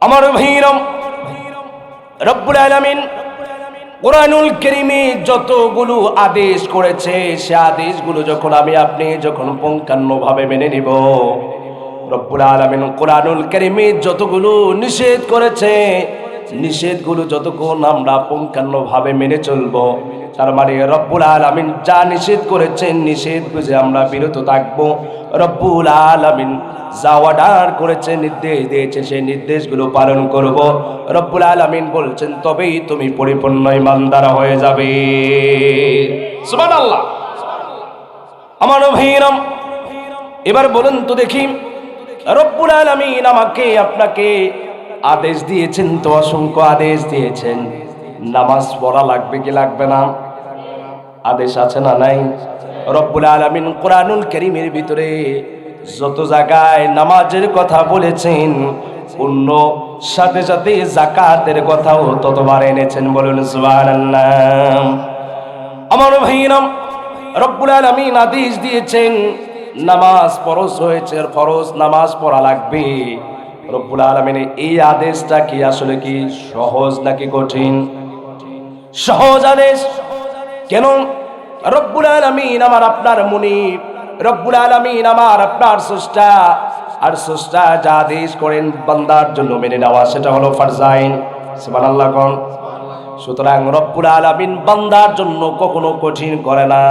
আমার ভাইরাম, রব্বুল আলামিন কুরআনুল কারীমে যতগুলো আদেশ করেছে সে আদেশগুলো যখন আপনি যখন পুঙ্খানুভাবে মেনে নিব, রব্বুল আলামিন কুরআনুল কারীমে যতগুলো নিষেধ করেছে নিষেধগুলো যতক্ষণ আমরা পুঙ্খানুভাবে মেনে চলব, তার মানে রব্বুল আলামিন যা নিষেধ করেছেন নিষেধ বুঝে আমরা বিরত থাকবো। রব্বুল আলামিন যা অর্ডার করেছে নির্দেশ দিয়েছে সেই নির্দেশগুলো পালন করব। রব্বুল আলামিন বলছেন তবেই তুমি পরিপূর্ণ ঈমানদার হয়ে যাবে। সুবহানাল্লাহ। আমার ভাইরাম, এবার বলুন তো দেখি, রব্বুল আলামিন আমাকে আপনাকে আদেশ দিয়েছেন তো, অসংখ্য আদেশ দিয়েছেন। নামাজ পড়া লাগবে কি লাগবে না? আদেশ আছে না নাই? রব্বুল আলামিন কুরআনুল কারীমের ভিতরে যত জায়গায় নামাজের কথা বলেছেন অন্য সাথে সাথে যাকাতের কথাও ততবার এনেছেন। বলুন সুবহানাল্লাহ। আমার ভাইরাম, রব্বুল আলামিন আদেশ দিয়েছেন নামাজ ফরজ হয়েছে, ফরজ নামাজ পড়া লাগবে। রব্বুল আলামিনের এই আদেশটা কি আসলে কি সহজ নাকি কঠিন? সহজ আদেশ। কেন? রব্বুল আলামিন আমার আপনার মুনিব, রব্বুল আলামিন আমার আপনার স্রষ্টা, আর স্রষ্টা যা আদেশ করেন বান্দার জন্য মেনে নেওয়া সেটা হলো ফারজাইন। সুবহানাল্লাহ কোন। সুতরাং রব্বুল আলামিন বান্দার জন্য কখনো কঠিন করে না।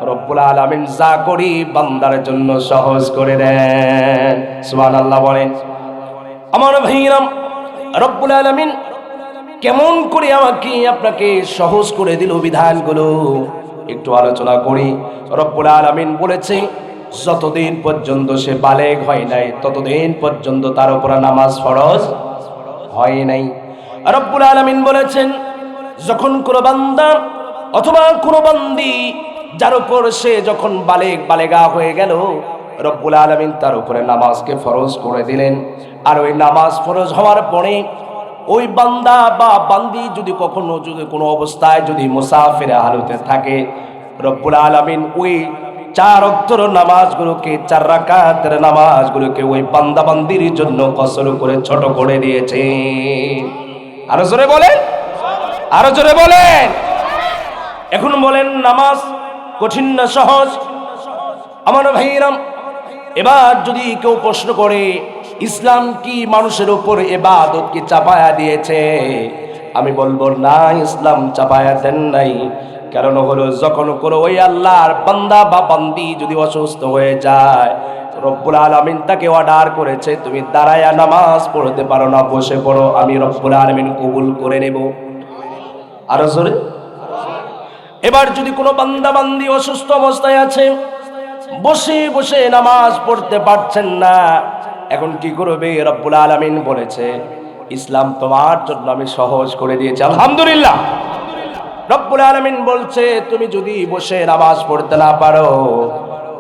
রব্বুল আলামিন যা করি বান্দার জন্য সহজ করে দেন। সুবহানাল্লাহ বলেন। আমার ভাইরাম, রব্বুল আলামিন কেমন করে আমাকে আপনাকে সহজ করে দিল বিধানগুলো একটু আলোচনা করি। রব্বুল আলামিন বলেছে যতদিন পর্যন্ত সে বালেগ হয় নাই ততদিন পর্যন্ত তার উপর নামাজ ফরজ হয় নাই। রব্বুল আলামিন বলেছেন যখন কোনো বান্দা অথবা কোনো বান্দি যার উপর সে যখন বালেগা হয়ে গেল, রব্বুল আলামিন তার উপরে নামাজকে ফরজ করে দিলেন। আর ওই নামাজ ফরজ হওয়ার পরে ওই বান্দা বা বান্দি যদি কখনো যদি কোনো অবস্থায় যদি মুসাফির হালতে থাকে, রব্বুল আলামিন ওই 4 ওয়াক্তের নামাজগুলোকে 4 রাকাতের নামাজগুলোকে ওই বান্দা বান্দির জন্য কসর করে ছোট করে দিয়েছে। আরো জোরে বলেন, আরো জোরে বলেন। এখন বলেন নামাজ কঠিন না সহজ? আমার ভাইরাম, এবার যদি কেউ প্রশ্ন করে ইসলাম কি মানুষের উপর ইবাদত কি চাপায়া দিয়েছে, আমি বলবো না, ইসলাম চাপায়া দেন নাই। কারণ হলো যখন কোনো ওই আল্লাহর বান্দা বা বান্দি যদি অসুস্থ হয়ে যায়, রব্বুল আলামিন তাকে অর্ডার করেছে তুমি দাঁড়ায়া নামাজ পড়তে পারো না, বসে পড়ো, আমি রব্বুল আলামিন কবুল করে নেব। আরো জোরে। এবার যদি কোনো বান্দা বান্দি অসুস্থ অবস্থায় আছে, বসে বসে নামাজ পড়তে পারছেন না, এখন কি করবে? রব্বুল আলামিন বলেছে ইসলাম তোমার জন্য আমি সহজ করে দিয়েছি। আলহামদুলিল্লাহ। রব্বুল আলামিন বলছে তুমি যদি বসে নামাজ পড়তে না পারো,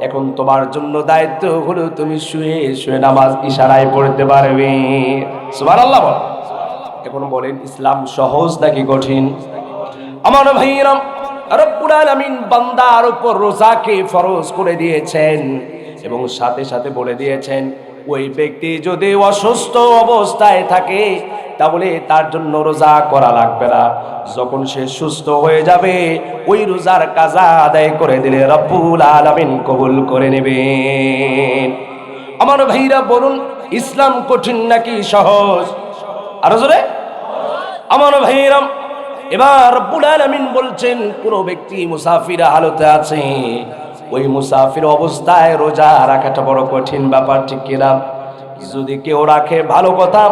এখন তোমার জন্য দায়িত্ব হলো তুমি শুয়ে শুয়ে নামাজ ইশারায় পড়তে পারবে। সুবহানাল্লাহ। এখন বলেন ইসলাম সহজ নাকি কঠিন? আমার ভাইরা, রব্বুল আলামিন বান্দার উপর রোজাকে ফরজ করে দিয়েছেন এবং সাথে সাথে বলে দিয়েছেন ওই ব্যক্তি যদি অসুস্থ অবস্থায় থাকে তাহলে তার জন্য রোজা করা লাগবে না। যখন সে সুস্থ হয়ে যাবে ওই রোজার কাজা আদায় করে দিলে রব্বুল আলামিন কবুল করে নেবেন। আমার ভাইরা বলুন ইসলাম কঠিন নাকি সহজ? আরো জোরে। আমার ভাইরা, এবার রব্বুল আলামিন বলছেন কোন ব্যক্তি মুসাফির হালতে আছে, ওই মুসাফির অবস্থায় রোজা রাখাটা বড় কঠিন ব্যাপার, ঠিক কিনা? যদি কেউ রাখে ভালো কথা,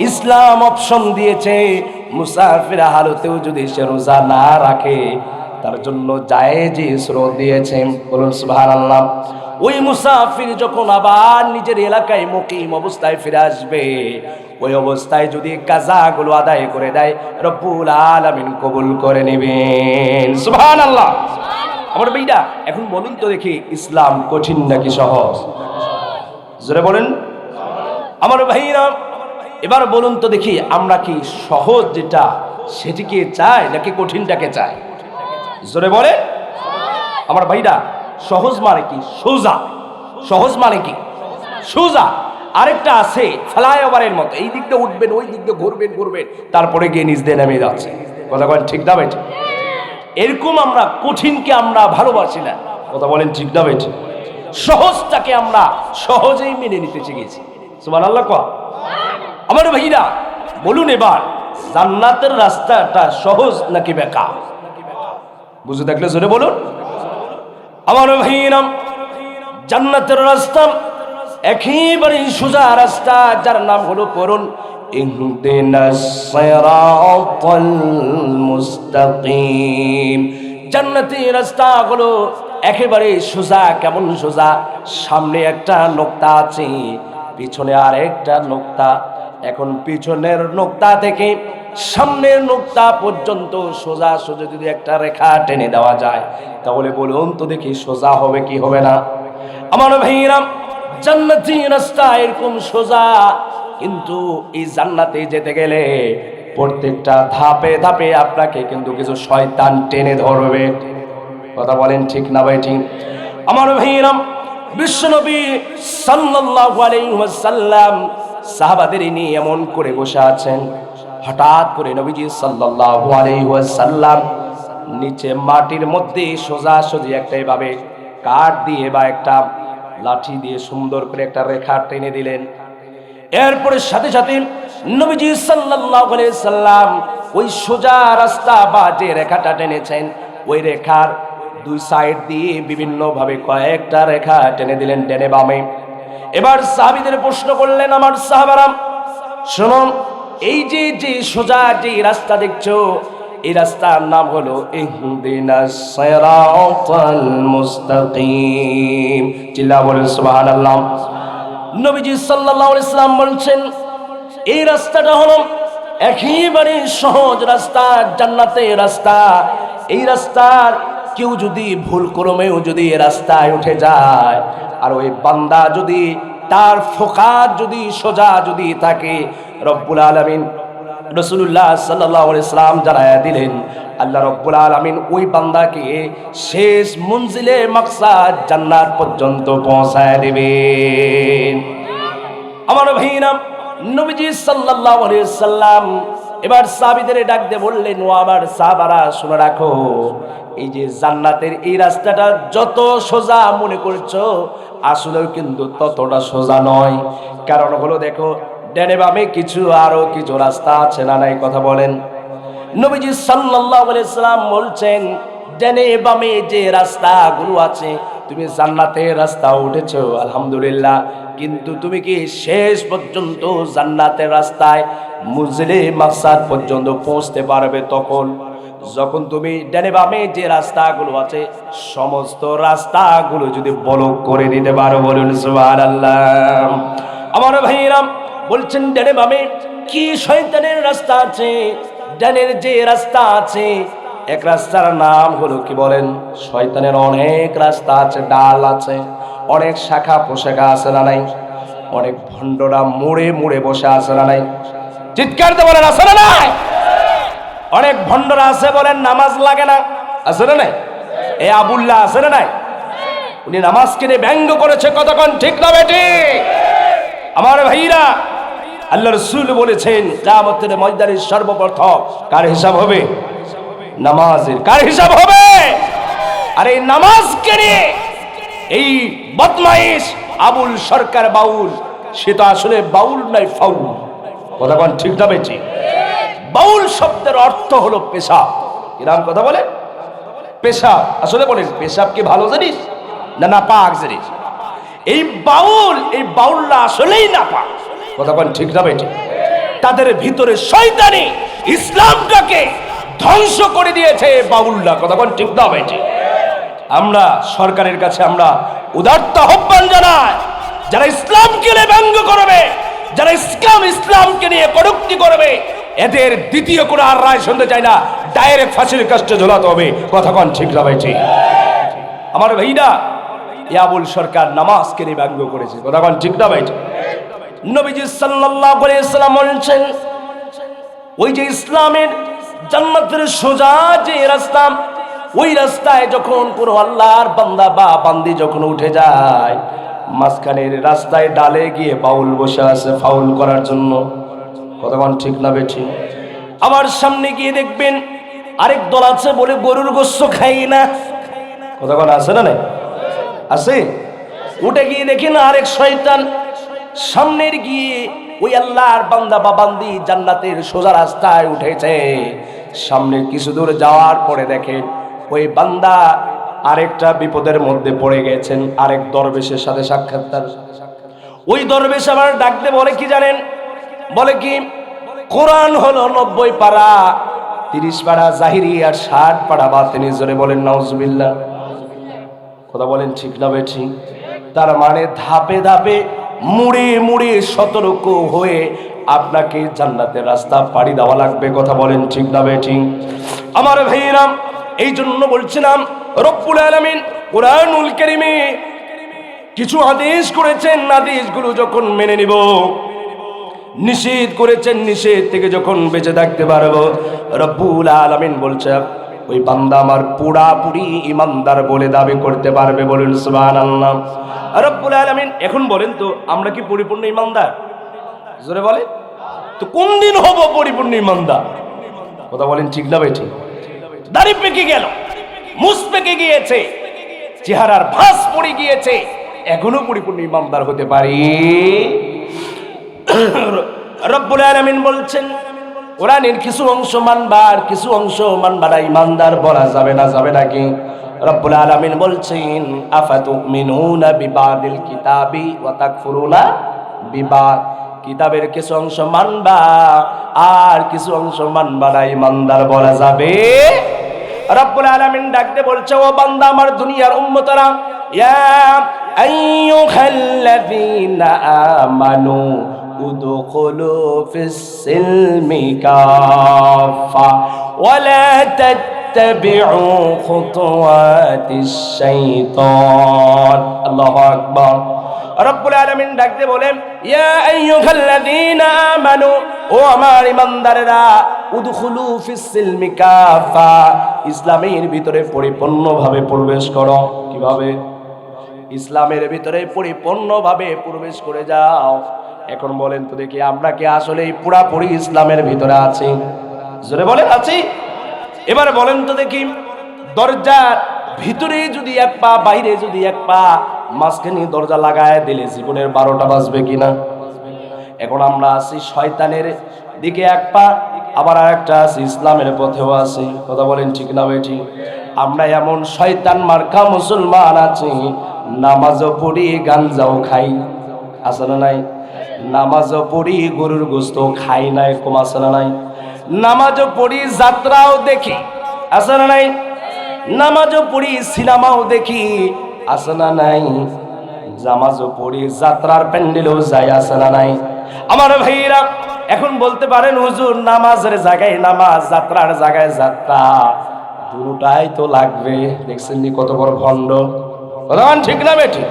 ইসলাম অপশন দিয়েছে মুসাফির হালতেও যদি সে রোজা না রাখে তার জন্য জায়েজ ইসরো দিয়েছে। বলুন সুবহানাল্লাহ। ওই মুসাফির যখন আবার নিজের এলাকায় মুকিম অবস্থায় ফিরে আসবে, ওই অবস্থায় যদি কাজাগুলো আদায় করে দেয় রব্বুল আলামিন কবুল করে নেবেন। সুবহানাল্লাহ। আমার ভাইরা, এখন বলুন তো দেখি ইসলাম কঠিন নাকি সহজ? জোরে বলেন। আমার ভাইরা, এবার বলুন তো দেখি আমরা কি সহজ যেটা সেটিকে চাই নাকি কঠিনটাকে চাই? জোরে বলে। আমার ভাইরা, সহজ মানে কি? সোজা। সহজ মানে কি? সোজা। আরেকটা আছে ফ্লাইওভারের মতো, এই দিক দিয়ে উঠবেন, ওই দিক দিয়ে ঘুরবেন, তারপরে গিয়ে নিচ দিয়ে নেমে যাচ্ছে। কথা বলেন ঠিক না বেঠিক? এরকম আমরা কঠিনকে আমরা ভালোবাসি না। কথা বলেন ঠিক না বেঠিক? সহজটাকে আমরা সহজেই মেনে নিতে শিখেছি। সুবহানাল্লাহ কও। আমার ভাইরা বলুন এবার, জান্নাতের রাস্তাটা সহজ নাকি বেকা? বুঝে থাকলে জোরে বলুন। আমার ভাইরা, জান্নাতের রাস্তা একেবারে সোজা রাস্তা, যার নাম হলো পড়ুন ইহদিনাস সিরাতাল মুস্তাকিম। জান্নাতের রাস্তা হলো একেবারে সোজা। কেমন সোজা? সামনে একটা নোক্তা আছে, পিছনে আর একটা নোক্তা। এখন পিছনের নোক্তা থেকে সামনের নোক্তা পর্যন্ত সোজা সোজা যদি একটা রেখা টেনে দেওয়া যায়, তাহলে বলুন তো দেখি সোজা হবে কি হবে না? আমার ভাইরা, জান্নাতি রাস্তা এরকম সোজা, কিন্তু এই জান্নাতে যেতে গেলে প্রত্যেকটা ধাপে ধাপে আপনাকে কিন্তু কিছু শয়তান টেনে ধরবে। কথা বলেন ঠিক না ভাই ঠিক? আমার ভাইরা, বিশ্বনবী সাল্লাল্লাহু আলাইহি ওয়াসাল্লাম সাহাবাদের নিয়ে এমন করে বসে আছেন, হঠাৎ করে নবীজি সাল্লাল্লাহু আলাইহি ওয়াসাল্লাম নিচে মাটির মধ্যে সোজাসুজি একটা এভাবে কাঠ দিয়ে বা একটা লাঠি দিয়ে সুন্দর করে একটা রেখা টেনে দিলেন। এরপরে সাথে সাথে নবীজি সাল্লাল্লাহু আলাইহি সাল্লাম ওই সোজা রাস্তা বা যে রেখাটা টেনেছেন, ওই রেখার দুই সাইড দিয়ে বিভিন্ন ভাবে কয়েকটা রেখা টেনে দিলেন ডানে বামে। এবার সাহাবীদের প্রশ্ন করলেন, আমার সাহাবারা শোনো, এই যে সোজা যে রাস্তা দেখছো, এই রাস্তার নাম হলো ইহদিনাস সিরাতাল মুস্তাকিম। চিল্লা বলেন সুবহানাল্লাহ। নবীজি সাল্লাল্লাহু আলাইহি সাল্লাম বলছেন, এই রাস্তাটা হলো একেবারে সহজ রাস্তা, জান্নাতের রাস্তা। এই রাস্তার কেউ যদি ভুল ক্রমেও যদি এই রাস্তায় উঠে যায়, আর ওই বান্দা যদি তার ফোকাত যদি সোজা যদি থাকে, রব্বুল আলামিন রাসূলুল্লাহ সাল্লাল্লাহু আলাইহি সাল্লাম জানায়া দিলেন, আল্লাহ রব্বুল আলামিন ওই বান্দাকে শেষ মঞ্জিলে মাকসাদ জান্নাত পর্যন্ত পৌঁছায় দিবেন। আমার ভাইরা, নবীজি সাল্লাল্লাহু আলাইহি সাল্লাম এবার সাহাবীদের ডাক দিয়ে বললেন, ও আমার সাহাবারা শুনে রাখো, এই যে জান্নাতের এই রাস্তাটা যত সোজা মনে করছো, আসলেও কিন্তু ততটা সোজা নয়। কারণ হলো দেখো, ডানে বামে কিছু আরো কিছু রাস্তা আছে না নাই? কথা বলেন। নবীজি সাল্লাল্লাহু আলাইহি সাল্লাম বলছেন, ডানে বামে যে রাস্তাগুলো আছে, তুমি জান্নাতের রাস্তা উঠেছো আলহামদুলিল্লাহ, কিন্তু তুমি কি শেষ পর্যন্ত জান্নাতের রাস্তায় মুজলে মাকসাদ পর্যন্ত পৌঁছতে পারবে তখন যখন তুমি ডানে বামে যে রাস্তাগুলো আছে সমস্ত রাস্তাগুলো যদি ব্লক করে দিতে পারো। বলুন সুবহানাল্লাহ। আমার ভাইরা বলছেন, ডানে বামে কি শয়তানের রাস্তা আছে? ডানের যে রাস্তা আছে, এক রাস্তার নাম হলো কি বলেন? শয়তানের অনেক রাস্তা আছে, ডাল আছে, অনেক শাখা পোশাখা আছে না নাই? অনেক ভণ্ডরা মোড়ে মোড়ে বসে আছে না নাই? চিৎকার দিয়ে বলেন আছে না নাই? অনেক ভণ্ডরা আছে বলেন নামাজ লাগে না, আছে না নাই? এই আবুল্লাহ আছে না নাই? উনি নামাজকে নিয়ে ব্যঙ্গ করেছে, কতক্ষণ ঠিক না বেটি? আমার ভাইরা, আল্লাহ রাসূল বলেছেন, কিয়ামতের ময়দানে সর্বপ্রথম কার হিসাব হবে? নামাজের। কার হিসাব হবে? আর এই নামাজকে নিয়ে এই বদমাইশ আবুল সরকার বাউল, সে তো আসলে বাউল নাই, ফাউল। কথা বলেন ঠিক না বেটি? বাউল শব্দের অর্থ হলো পেশাব। কিরাম কথা বলে? পেশাব। আসলে বলেন, পেশাব কি ভালো জিনিস না নাপাক জিনিস? এই বাউলরা আসলেই নাপাক। কথা বলেন ঠিক না বেটি? তাদের ভিতরে শয়তানি ইসলামটাকে ধ্বংস করে দিয়েছে বাউলরা। কথা বলেন ঠিক না বেটি? আমরা সরকারের কাছে আমরা উদারতা আহ্বান জানাই, যারা ইসলামকে নিয়ে ব্যঙ্গ করবে, যারা ইসলামকে নিয়ে কটূক্তি করবে, এদের দ্বিতীয় কোনো আর রায় শুনতে চাই না, ডাইরেক্ট ফাঁসির কাস্টে ঝোলাতে হবে। কথা কন ঠিক না ভাই? ঠিক। আমার ভাইরা, আবুল সরকার নামাজকে নিয়ে ব্যঙ্গ করেছে। কথা কন ঠিক না ভাই? নবীজি সাল্লাল্লাহু আলাইহি সাল্লাম বলেছেন, ওই যে ইসলামের জান্নাতের সোজা যে রাস্তা, ওই রাস্তায় যখন কোনো আল্লাহর বান্দা বা বান্দি যখন উঠে যায়, মাঝখানের রাস্তায় ডালে গিয়ে বাউল বসে আছে ফাউল করার জন্য। কতক্ষণ ঠিক না বেঠি? আমার সামনে গিয়ে দেখবেন আরেক দল আছে বলে গরুর গোশত খাই না। কতক্ষণ আছে না নাই? আছে। উঠে গিয়ে দেখেন আরেক শয়তান সামনের গিয়ে ওই আল্লাহর বান্দা বা বান্দি জান্নাতের সোজা রাস্তায় উঠেছে। সামনে কিছু দূর যাওয়ার পরে দেখে ওই বান্দা আরেকটা বিপদের মধ্যে পড়ে গেছেন। আরেক দরবেশের সাথে সাক্ষাৎকার। ওই দরবেশ আবার ডাকতে বলে কি জানেন? বলে কি, কোরআন হলো 90 পারা, 30 পারা জাহিরি আর 60 পারা বাতিনি। জোরে বলেন নাউজুবিল্লাহ। কথা বলেন ঠিক না বেঠিক? তার মানে ধাপে ধাপে মুড়ে মুড়ে সতর্ক হয়ে আপনাকে জান্নাতের রাস্তা পাড়ি দেওয়া লাগবে। কথা বলেন ঠিক না বেঠিক? আমার ভাইরা, এই জন্য বলছিলাম রব্বুল আলামিন কোরআনুল কারীমে কিছু আদেশ করেছেন, আদেশগুলো যখন মেনে নিব, নিষেধ করেছেন, নিষেধ থেকে যখন বেঁচে থাকতে পারবো, রব্বুল আলামিন বলছে ওই বান্দা আমার পুরাপুরি ইমানদার বলে দাবি করতে পারবে। বলুন সুবহানাল্লাহ। রব্বুল আলামিন এখন বলেন তো আমরা কি পরিপূর্ণ ইমানদার? জোরে বলে তো কোন দিন হব পরিপূর্ণ ইমানদার? কথা বলেন ঠিক না বেঠিক? দাড়ি পেকে গেল, মুছ পেকে গিয়েছে, চেহারার ভাঁজ পড়ে গিয়েছে, এখনো পরিপূর্ণ ইমানদার হতে পারি? রব্বুল আলামিন বলছেন কোরআনের কিছু অংশ মানবা আর কিছু অংশ মানবা না, ইমানদার বলা যাবে না। যাবে নাকি? রব্বুল আলামিন বলছেন আফাতুমিনুনা বিবাদিল কিতাবি ওয়া তাকফুরুনা বিবাদ। কিতাবের কিছু অংশ মানবা আর কিছু অংশ মানবা না, ইমানদার বলা যাবে? রব্বুল আলামিন ডাকতে বলছে ও বান্দা আমার দুনিয়ার উম্মতরা, ইয়া আইয়ুহাল্লাযীনা আমানু উদখুলু ফিস-সিলমি কাফা ওয়া লা তাত্তাবিউ খুতুওয়াতিশ শাইতান। আল্লাহু আকবার। রব্বুল আলামিন ডাকতে বলেন ইয়া আইয়ুহাল্লাযীনা আমানু, ও আমার ইমানদারেরা, উদখুলু ফিস-সিলমি কাফা, ইসলামের ভিতরে পরিপূর্ণভাবে প্রবেশ করো। কিভাবে? ইসলামের ভিতরে পরিপূর্ণভাবে প্রবেশ করে যাও। এখন বলেন তো দেখি আমরা কি আসলে পুরাপুরি ইসলামের ভিতরে আছি? জোরে বলেন আছি? এবারে বলেন তো দেখি দরজার ভিতরে যদি এক পা, বাইরে যদি এক পা, মাঝখানে দরজা লাগায় দিলে জীবনের 12টা বাজবে কিনা? এখন আমরা আছি শয়তানের দিকে এক পা, আবার আরেকটা আছে ইসলামের পথেও আছি। কথা বলেন ঠিক না বেঠি? আমরা এমন শয়তান মার্কা মুসলমান আছি, নামাজও পড়ি গাঞ্জাও খাই, আছে না নাই? নামাজও পড়ি গরুর গোশত খাই না, এরকম আছে না নাই? নামাজও পড়ি যাত্রাও দেখি, আছে না নাই? নামাজও পড়ি সিনেমাও দেখি, আছে না নাই? নামাজও পড়ি যাত্রার প্যান্ডেলেও যাই, আছে না নাই? আমার ভাইরা এখন বলতে পারেন হুজুর নামাজের জায়গায় নামাজ, যাত্রার জায়গায় যাত্রা, দুটাই তো লাগবে। দেখছেন নি কত বড় ভণ্ড? ঠিক না বেঠিক?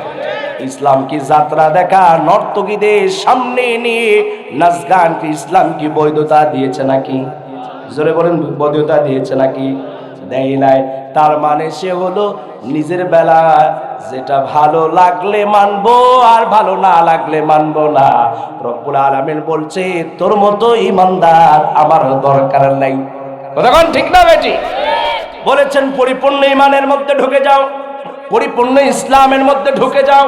ইসলাম কি যাত্রা দেখা, নর্তকীদের সামনে নিয়ে নাচ গান কি ইসলাম কি বৈধতা দিয়েছে নাকি? জোরে বলেন বৈধতা দিয়েছে নাকি? দেয় নাই। তার মানে সে হলো নিজের বেলা যেটা ভালো লাগলে মানবো আর ভালো না লাগলে মানবো না। রব্বুল আলামিন বলছে তোর মতো ইমানদার আমার দরকার নাই। কতক্ষণ ঠিক না বেটি? বলেছেন পরিপূর্ণ ইমানের মধ্যে ঢুকে যাও, পরিপূর্ণ ইসলামের মধ্যে ঢুকে যাও।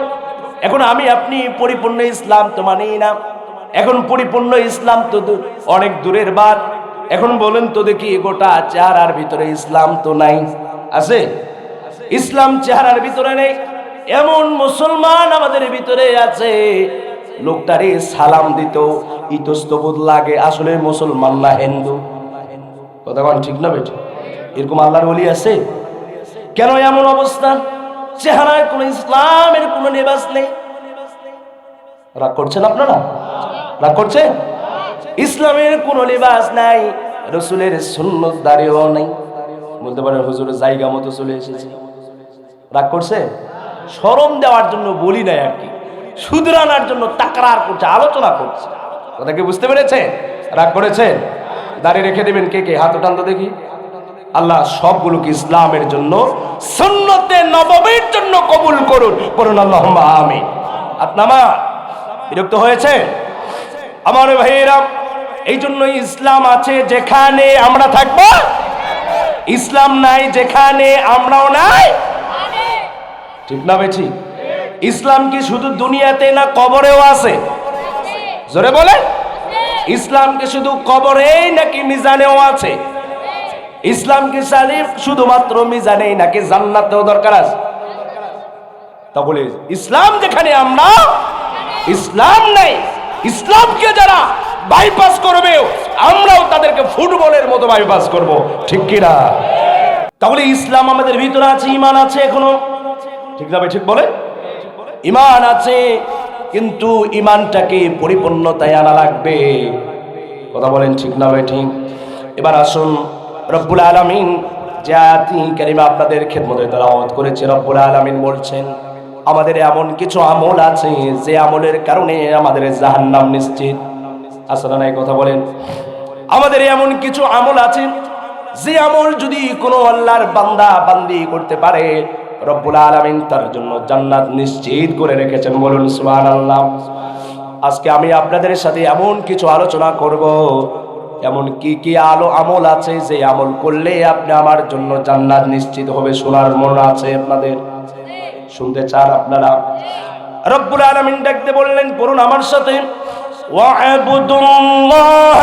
এখন আমি আপনি পরিপূর্ণ ইসলাম তো মানি না। এখন পরিপূর্ণ ইসলাম তো অনেক দূরের বাদ। এখন বলেন তো দেখি গোটা চেহারার ভিতরে ইসলাম তো নাই, আছে? ইসলাম চেহারার ভিতরে নেই এমন মুসলমান আমাদের ভিতরে আছে, লোকটারে সালাম দিত ইতস্তবোধ লাগে, আসলে মুসলমান না হিন্দু। কথা বলেন ঠিক না বেটি? এরকম আল্লাহর ওলি আছে? কেন এমন অবস্থা? চেহারায় কোনো ইসলামের কোনো লেবাস নেই। রাগ করছেন আপনারা? রাগ করছেন? ইসলামের কোনো লেবাস নাই, রসুলের সুন্নত দাঁড়িয়েও নেই। বলতে পারেন হুজুরের জায়গা মতো চলে এসেছে। রাগ করছে? শরম দেওয়ার জন্য বলি নাই আর কি, শুধরানোর জন্য তাকরার করছে, আলোচনা করছে। কথা কি বুঝতে পেরেছে? রাগ করেছে? দাঁড়িয়ে রেখে দেবেন কে কে? হাত উঠান তো দেখি। আল্লাহ সবগুলোকে ইসলামের জন্য, সুন্নতে নববীর জন্য কবুল করুন। করুন আল্লাহুম্মা আমিন। হাত নামা। বিরক্ত হয়েছে আমার ভাইয়েরা? এই জন্য ইসলাম আছে যেখানে আমরা থাকবো, ইসলাম নাই যেখানে আমরাও নাই। ঠিক না বেঠি? ইসলাম কি শুধু দুনিয়াতে না কবরেও আছে? জোরে বলে। ইসলাম কি শুধু কবরেই নাকি মিজানেও আছে? ইসলাম কি শুধুমাত্র মিজানেই নাকি জান্নাতেও দরকার আছে? তাহলে ইসলাম যেখানে আমরা, ইসলাম নাই, ইসলামকে যারা বাইপাস করবে আমরাও তাদেরকে ফুটবলের মতো বাইপাস করব, ঠিক কিনা? তাহলে ইসলাম আমাদের ভিতরে আছে, ঈমান আছে এখনো, ঠিক না? ঠিক বলে। ঈমান আছে, কিন্তু ঈমানটাকে পরিপূর্ণতায় আনা লাগবে। কথা বলেন ঠিক না ভাই? ঠিক। এবার আসুন, রব্বুল আলামিন যে আয়াতি কারিমা আপনাদের খেদমতে তেলাওয়াত করেছে, রব্বুল আলামিন বলছেন আমাদের এমন কিছু আমল আছে যে আমলের কারণে আমাদের জাহান্নাম নিশ্চিত। আসলে না, এই কথা বলেন। আমাদের এমন কিছু আমল আছে যে আমল যদি কোনো আল্লাহর বান্দা বান্দি করতে পারে, রব্বুল আলামিন তার জন্য জান্নাত নিশ্চিত করে রেখেছেন। বলুন সুবহানাল্লাহ। আজকে আমি আপনাদের সাথে এমন কিছু আলোচনা করব, এমন কি কি আমল আছে যে আমল করলে আপনি আমার জন্য জান্নাত নিশ্চিত হবে। শোনার মন আছে আপনাদের? শুনতে চান আপনারা? রব্বুল আলামিন ডাকতে বললেন, পড়ুন আমার সাথে, ওয়া'বুদুল্লাহ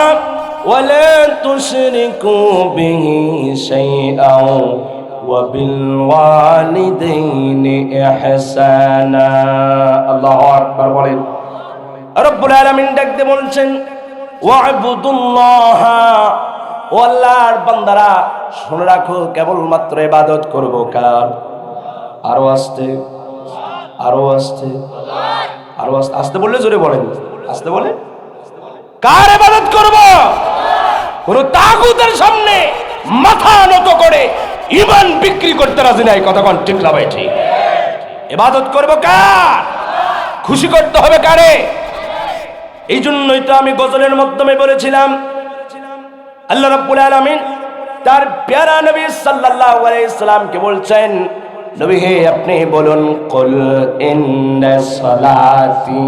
ওয়া লা তুশরিকু বিহি শাইআন ওয়া বিল ওয়ালিদাইনি ইহসানা। আল্লাহু আকবার বলেন। রব্বুল আলামিন ডাকতে বলছেন, ওয়া'বুদুল্লাহ, ও আল্লাহর বান্দারা শুনে রাখো, কেবলমাত্র ইবাদত করব কার? আরো আস্তে, আরো আস্তে, আরো আস্তে। আস্তে বললে জোরে বলেন, আস্তে বলে। কার ইবাদত করব? কোন তাগুতের সামনে মাথা নত করে ঈমান বিক্রি করতে রাজি নাই। কথা কোন ঠিক না ভাই? ঠিক। ইবাদত করব কার? খুশি করতে হবে কারে? এই জন্যই তো আমি গজলের মাধ্যমে বলেছিলাম, আল্লাহ রাব্বুল আলামিন তার প্যারা নবী সাল্লাল্লাহু আলাইহি সাল্লামকে বলছেন, নবী হে আপনি বলুন, কুল ইন্না সালাতি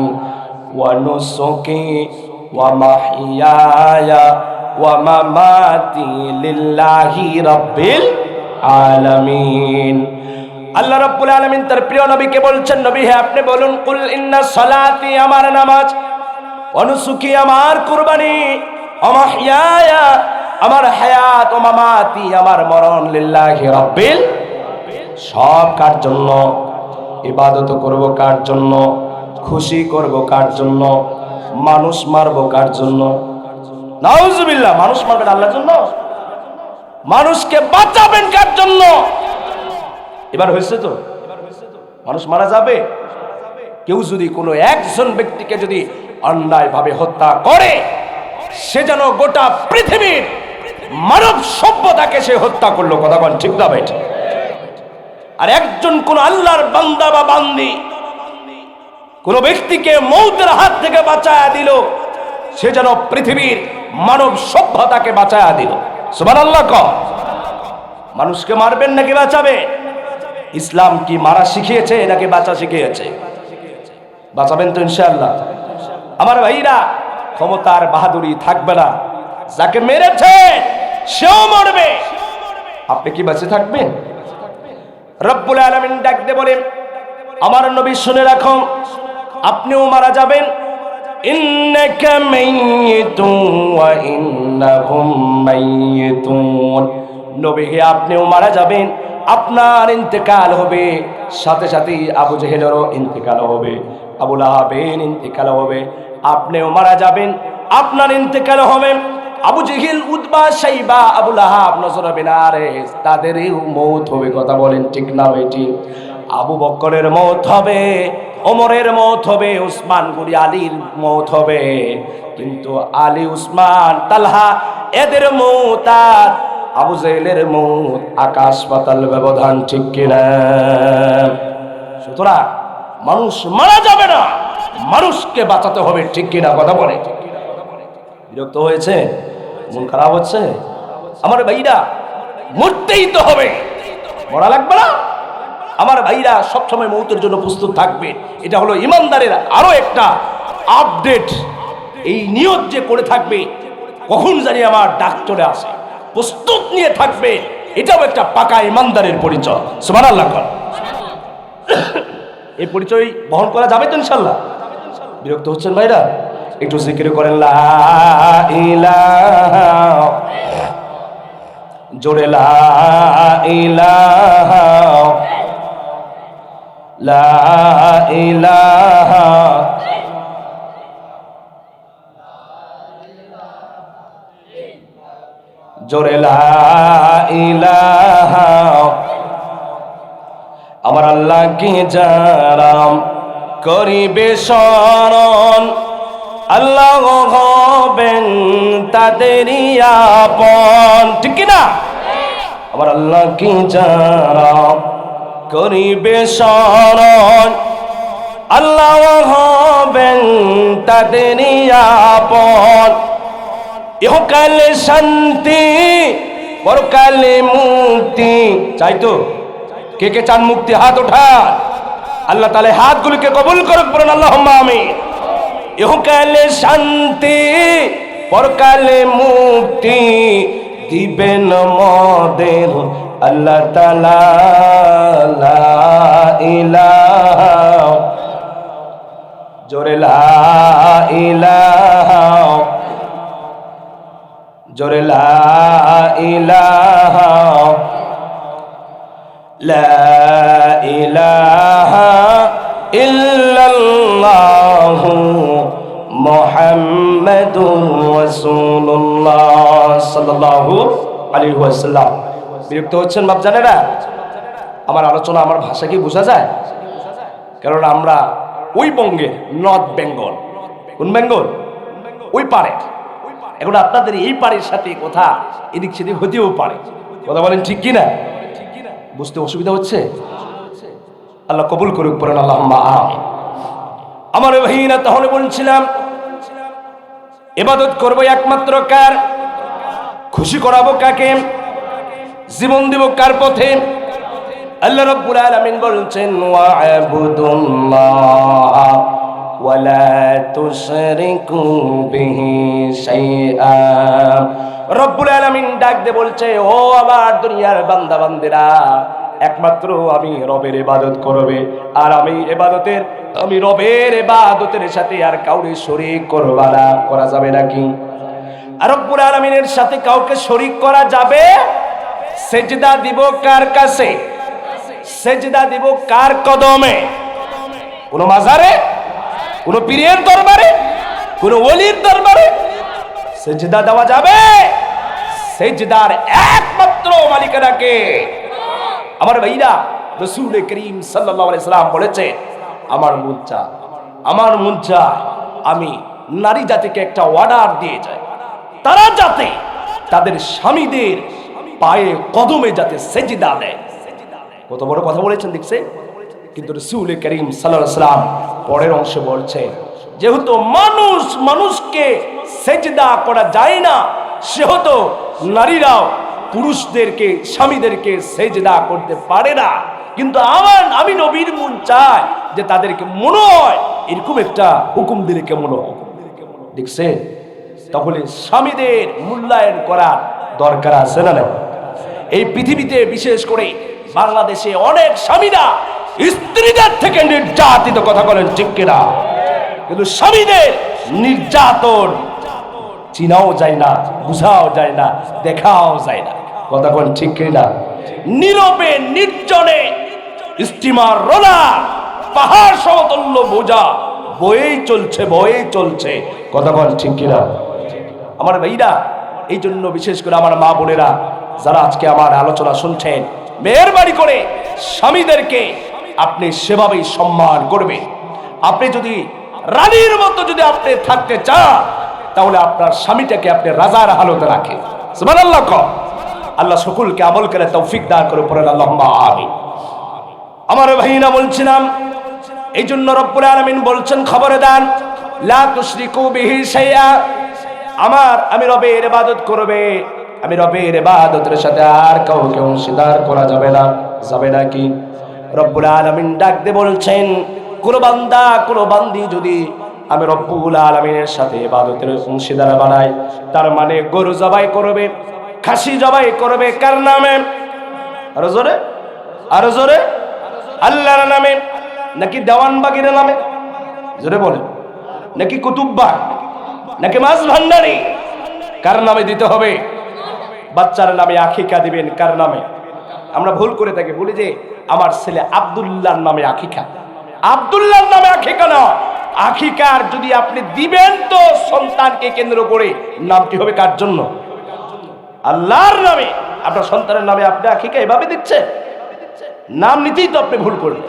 ওয়া নুসুকি ওয়া মাহইয়ায়া ওয়া মামাতি লিল্লাহি রাব্বিল আলামিন। আল্লাহ রাব্বুল আলামিন তার প্রিয় নবীকে বলছেন, নবী হে আপনি বলুন, কুল ইন্না সালাতি আমার নামাজ, ওয়া নুসুকি আমার কুরবানি, ওয়া মাহইয়ায়া আমার হায়াত, ওয়া মামাতি আমার মরণ, লিল্লাহি রাব্বিল, সব কার জন্য? ইবাদত করব কার জন্য? খুশি করব কার জন্য? মানুষ মারব কার জন্য? নাউজুবিল্লাহ। মানুষ মারবেন আল্লাহর জন্য? মানুষকে বাঁচাবেন কার জন্য? এবার হয়েছে তো, মানুষ মারা যাবে। কেউ যদি কোনো একজন ব্যক্তিকে যদি অন্যায়ভাবে হত্যা করে, সে যেন গোটা পৃথিবীর মানব সভ্যতাকে সে হত্যা করলো। কথা বলেন ঠিক না ভাই? আর একজন কোন আল্লাহর বান্দা বা বান্দি কোন ব্যক্তিকে মৌতের হাত থেকে বাঁচায়া দিল, সে যেন পৃথিবীর মানব সভ্যতাকে বাঁচায়া দিল। সুবহানাল্লাহ। মানুষকে মারবেন নাকি বাঁচাবে? ইসলাম কি মারা শিখিয়েছে নাকি বাঁচা শিখিয়েছে? বাঁচাবেন তো ইনশাআল্লাহ। আমার ভাইরা, ক্ষমতার বাহাদুরি থাকবে না। যাকে মেরেছে সেও মরবে, আপনি কি বেঁচে থাকবেন? রব্বুল আলামিন ডাকতে বলেন, আমার নবী শুনে রাখো, আপনিও মারা যাবেন। ইন্নাকা মাইয়িতুন ওয়া ইন্নাহুম মাইয়িতুন। নবী হে আপনিও মারা যাবেন, আপনার ইন্তেকাল হবে, সাথে সাথে আবু জেহেলেরও ইন্তেকাল হবে, আবু লাহাবের ইন্তেকাল হবে। আপনিও মারা যাবেন, আপনার ইন্তেকাল হবে। আবু জেহেল, উতবা, শাইবা, আবু লাহাব, নজর বিন আরেস, তাদেরও মওত হবে। কথা বলেন ঠিক না বেটি? আবু বকরের মওত হবে, ওমরের মওত হবে, উসমান গনি আলীর মওত হবে। কিন্তু আলী, উসমান, তালহা এদের মওত আর আবু জেহেলের মওত আকাশ পাতাল ব্যবধান, ঠিক কিনা? সুতরাং মানুষ মারা যাবে না, মানুষকে বাঁচাতে হবে, ঠিক কিনা? কথা বলে। বিরক্ত হয়েছে? মন খারাপ হচ্ছে? আমার ভাইরা, মরতেই তো হবে, মরা লাগবে না। আমার ভাইরা সবসময় মৌতের জন্য প্রস্তুত থাকবে। এটা হলো ইমানদারের আরো একটা আপডেট। এই নিয়ত যে করে থাকবে কখন জানি আমার ডাক চলে আসে, প্রস্তুত নিয়ে থাকবে, এটাও একটা পাকা ইমানদারের পরিচয়। সুবহানাল্লাহ। এই পরিচয় বহন করা যাবে তো ইনশাআল্লাহ? বিরক্ত হচ্ছেন ভাইরা? একটু জিকির করেন লা ইলাহা, জোরে লা ইলাহা, লা ইলাহা, জোরে লা ইলাহা। আমার আল্লাহ কি জারাম করিবে শরণ, আল্লাহ হবেন তাদেরই আপন, ঠিক কি না? আমার আল্লাহ কি জারাম করিবে শরণ, আল্লাহ হবেন তাদেরই আপন। ইহকালে শান্তি, পরকালে মুক্তি। চাই তো? কে কে চান মুক্তি? হাত ওঠান। আল্লাহ তাআলা হাতগুলিকে কবুল করুক, বলুন আল্লাহুম্মা আমিন। ইহকালে শান্তি, পরকালে মুক্তি দিবেন মোদের আল্লাহ তাআলা। লা ইলাহা, জোরে লা ইলাহা, জোরে লা ইলাহা, লা ইলাহা ইল্লাল্লাহু মুহাম্মাদুর রাসূলুল্লাহ সাল্লাল্লাহু আলাইহি ওয়াসাল্লাম। বিরক্ত হচ্ছেন বাপজানেরা? আমার আলোচনা, আমার ভাষা কি বোঝা যায়? কারণ আমরা ওই বঙ্গের, নর্থ বেঙ্গল। কোন বেঙ্গল? ওই পারে। এখন আপনাদের এই পাড়ের সাথে কথা এদিক সেদিক হতেও পারে। কথা বলেন ঠিক কিনা? বুঝতে অসুবিধা হচ্ছে? আল্লাহ কবুল করুক, পড়েন আল্লাহুম্মা আমিন। আমার ভাইরা, তাহলে বলছিলাম ইবাদত করব একমাত্র কার? খুশি করাবো কাকে? জীবন দিব কার পথে? আল্লাহ রাব্বুল আলামিন বলছেন ওয়া'বুদুল্লাহ ওয়ালা তুশরিকু বিহি শাইআ। রব্বুল আলামিন ডাক দিয়ে বলছে, ও আমার দুনিয়ার বান্দা বান্দিরা, একমাত্র আমি রবের ইবাদত করবে। আর আমি রবের ইবাদতের সাথে আর কাউকে শরীক করবা না। করা যাবে নাকি? আর রব্বুল আলামিনের সাথে কাউকে শরীক করা যাবে? সেজদা দিব কার কাছে? সেজদা দিব কার কদমে? কোন মাজারে? কোন পীরের দরবারে? কোন ওলির দরবারে সেজদা দেওয়া যাবে? সেজদার একমাত্র মালিকানাকে। আমার ভাইরা, রাসূল করিম সাল্লাল্লাহু আলাইহি সাল্লাম বলেছে, আমার মন চায় আমি নারী জাতিকে একটা অর্ডার দিয়ে যাই, তারা যাতে তাদের স্বামীদের পায়ে কদমে যাতে সেজদা দেয়। কত বড় কথা বলেছেন দেখছে? কিন্তু রাসূল করিম সাল্লাল্লাহু আলাইহি সাল্লাম পরের অংশে বলছে, যেহেতু মানুষকে সেজদা করা যায় না, সেহেতু নারীরাও পুরুষদেরকে, স্বামীদেরকে সেজদা করতে পারে না। কিন্তু আমি নবীর মন চায় যে তাদেরকে মনে হয় এরকম একটা হুকুম দিলে কেমন হয়। দেখছে? তাহলে স্বামীদের মূল্যায়ন করার দরকার আছে না? এই পৃথিবীতে বিশেষ করে বাংলাদেশে অনেক স্বামীরা স্ত্রীদের থেকে নির্যাতিত, কথা বলেন ঠিক কিনা? কিন্তু স্বামীদের নির্যাতন চিনাও যায় না, বুঝাও যায় না, দেখাও যায় না। কথা বলেন ঠিক কিনা? নীরবে নির্জনে স্টিমার রোলার, পাহাড় সমতুল্য বোঝা বয়েই চলছে। কথা বলেন ঠিক কিনা? আমার ভাইরা, এই জন্য বিশেষ করে আমার মা বোনেরা যারা আজকে আমার আলোচনা শুনছেন, মেহেরবানি করে স্বামীদেরকে আপনি সেভাবেই সম্মান করবেন। আপনি যদি রানীর মতো যদি আপনি থাকতে চান, তাহলে আপনার স্বামীটাকে আপনি রাজার হালতে রাখেন। সুবহানাল্লাহ। আল্লাহ সকলকে আমল করে তৌফিক দান করে, পড়েন আল্লাহুম্মা আমিন। আমার ভাইনা, বলছিলাম এই জন্য রব্বুল আলামিন বলছেন, খবরদার লা তুশরিকু বিহি শাইআ। আমি রবের ইবাদত করবে, আমি রবের ইবাদতের সাথে আর কাউকে অংশীদার করা যাবে না। যাবে নাকি? রব্বুল আলামিন ডাক দিয়ে বলছেন, কোন বান্দা কোন বান্দি যদি আমি রব্বুল আলামিনের সাথে ইবাদতের অংশীদার বানাই, তার মানে গরু জবাই করবে, খাসি জবাই করবে কার নামে? আরো জোরে, আরো জোরে। আল্লাহর নামে নাকি দেওয়ানবাগির নামে? জোরে বলে। নাকি কুতুববাগ নাকি মাছ ভান্ডারি? কার নামে দিতে হবে? বাচ্চার নামে আকিকা দিবেন কার নামে? আমরা ভুল করে থাকি, বলি যে আমার ছেলে আব্দুল্লাহর নামে আকিকা। আব্দুল্লাহর নামে আকিকা না, আকিকার যদি আপনি দিবেন তো সন্তানকে কেন্দ্র করে নামটি হবে কার জন্য? আল্লাহর নামে। আপনার সন্তানের নামে আপনি আকিকা এভাবে দিচ্ছেন, নাম নিতেই তো আপনি ভুল করলেন।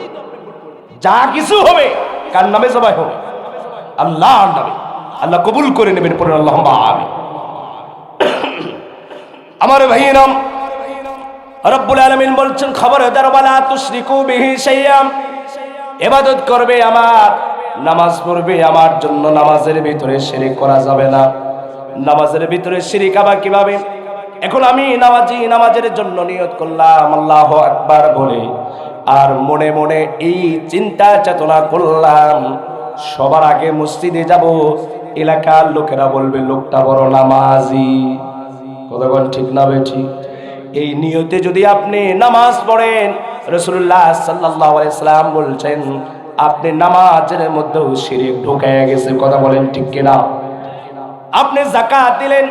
যা কিছু হবে কার নামে জবাই হবে? আল্লাহর নামে। আল্লাহ কবুল করে নেবেন, পড়েন আল্লাহুম্মা আমিন। আমার ভাইয়েরা, রব্বুল আলামিন বলছেন, খবরদার ওয়ালা তুশরিকু বিহি শাইআ, ইবাদত করবে আমার, নামাজ পড়বে আমার জন্য, নামাজের ভিতরে শিরক করা যাবে না। নামাজের ভিতরে শিরক আবার কিভাবে? এখন আমি নামাজি, নামাজের জন্য নিয়ত করলাম আল্লাহু আকবার বলে, আর মনে মনে এই চিন্তা চেতনা করলাম সবার আগে মসজিদে যাব, এলাকার লোকেরা বলবে লোকটা বড় নামাজি। কতক্ষণ ঠিক না বেঠি? এই নিয়তে যদি আপনি নামাজ পড়েন, রাসূলুল্লাহ সাল্লাল্লাহু আলাইহি সাল্লাম বলছেন আপনি নামাজের মধ্যেও শিরক ঢুকায়া গেছে। কথা বলেন ঠিক কিনা? আপনি যাকাত দিলেন,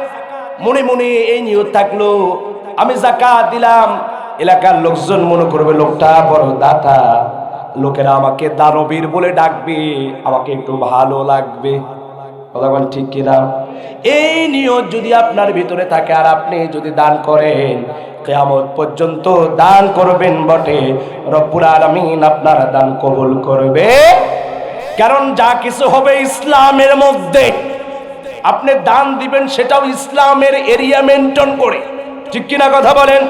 মনে মনে এই নিয়ত থাকলো আমি যাকাত দিলাম, এলাকার লোকজন মনে করবে লোকটা বড় দাতা, লোকেরা আমাকে দানবীর বলে ডাকবে, আমাকে একটু ভালো লাগবে। কথা বলেন ঠিক কিনা? এই নিয়ত যদি আপনার ভিতরে থাকে আর আপনি যদি দান করেন, কিয়ামত পর্যন্ত দান করবেন বটে, রব্বুল আলামিন আপনার দান কবুল করবে। কারণ যা কিছু হবে ইসলামের মধ্যে, আপনি দান দিবেন সেটাও ইসলামের এরিয়া মেনটেন করে। ঠিক কিনা কথা বলেন?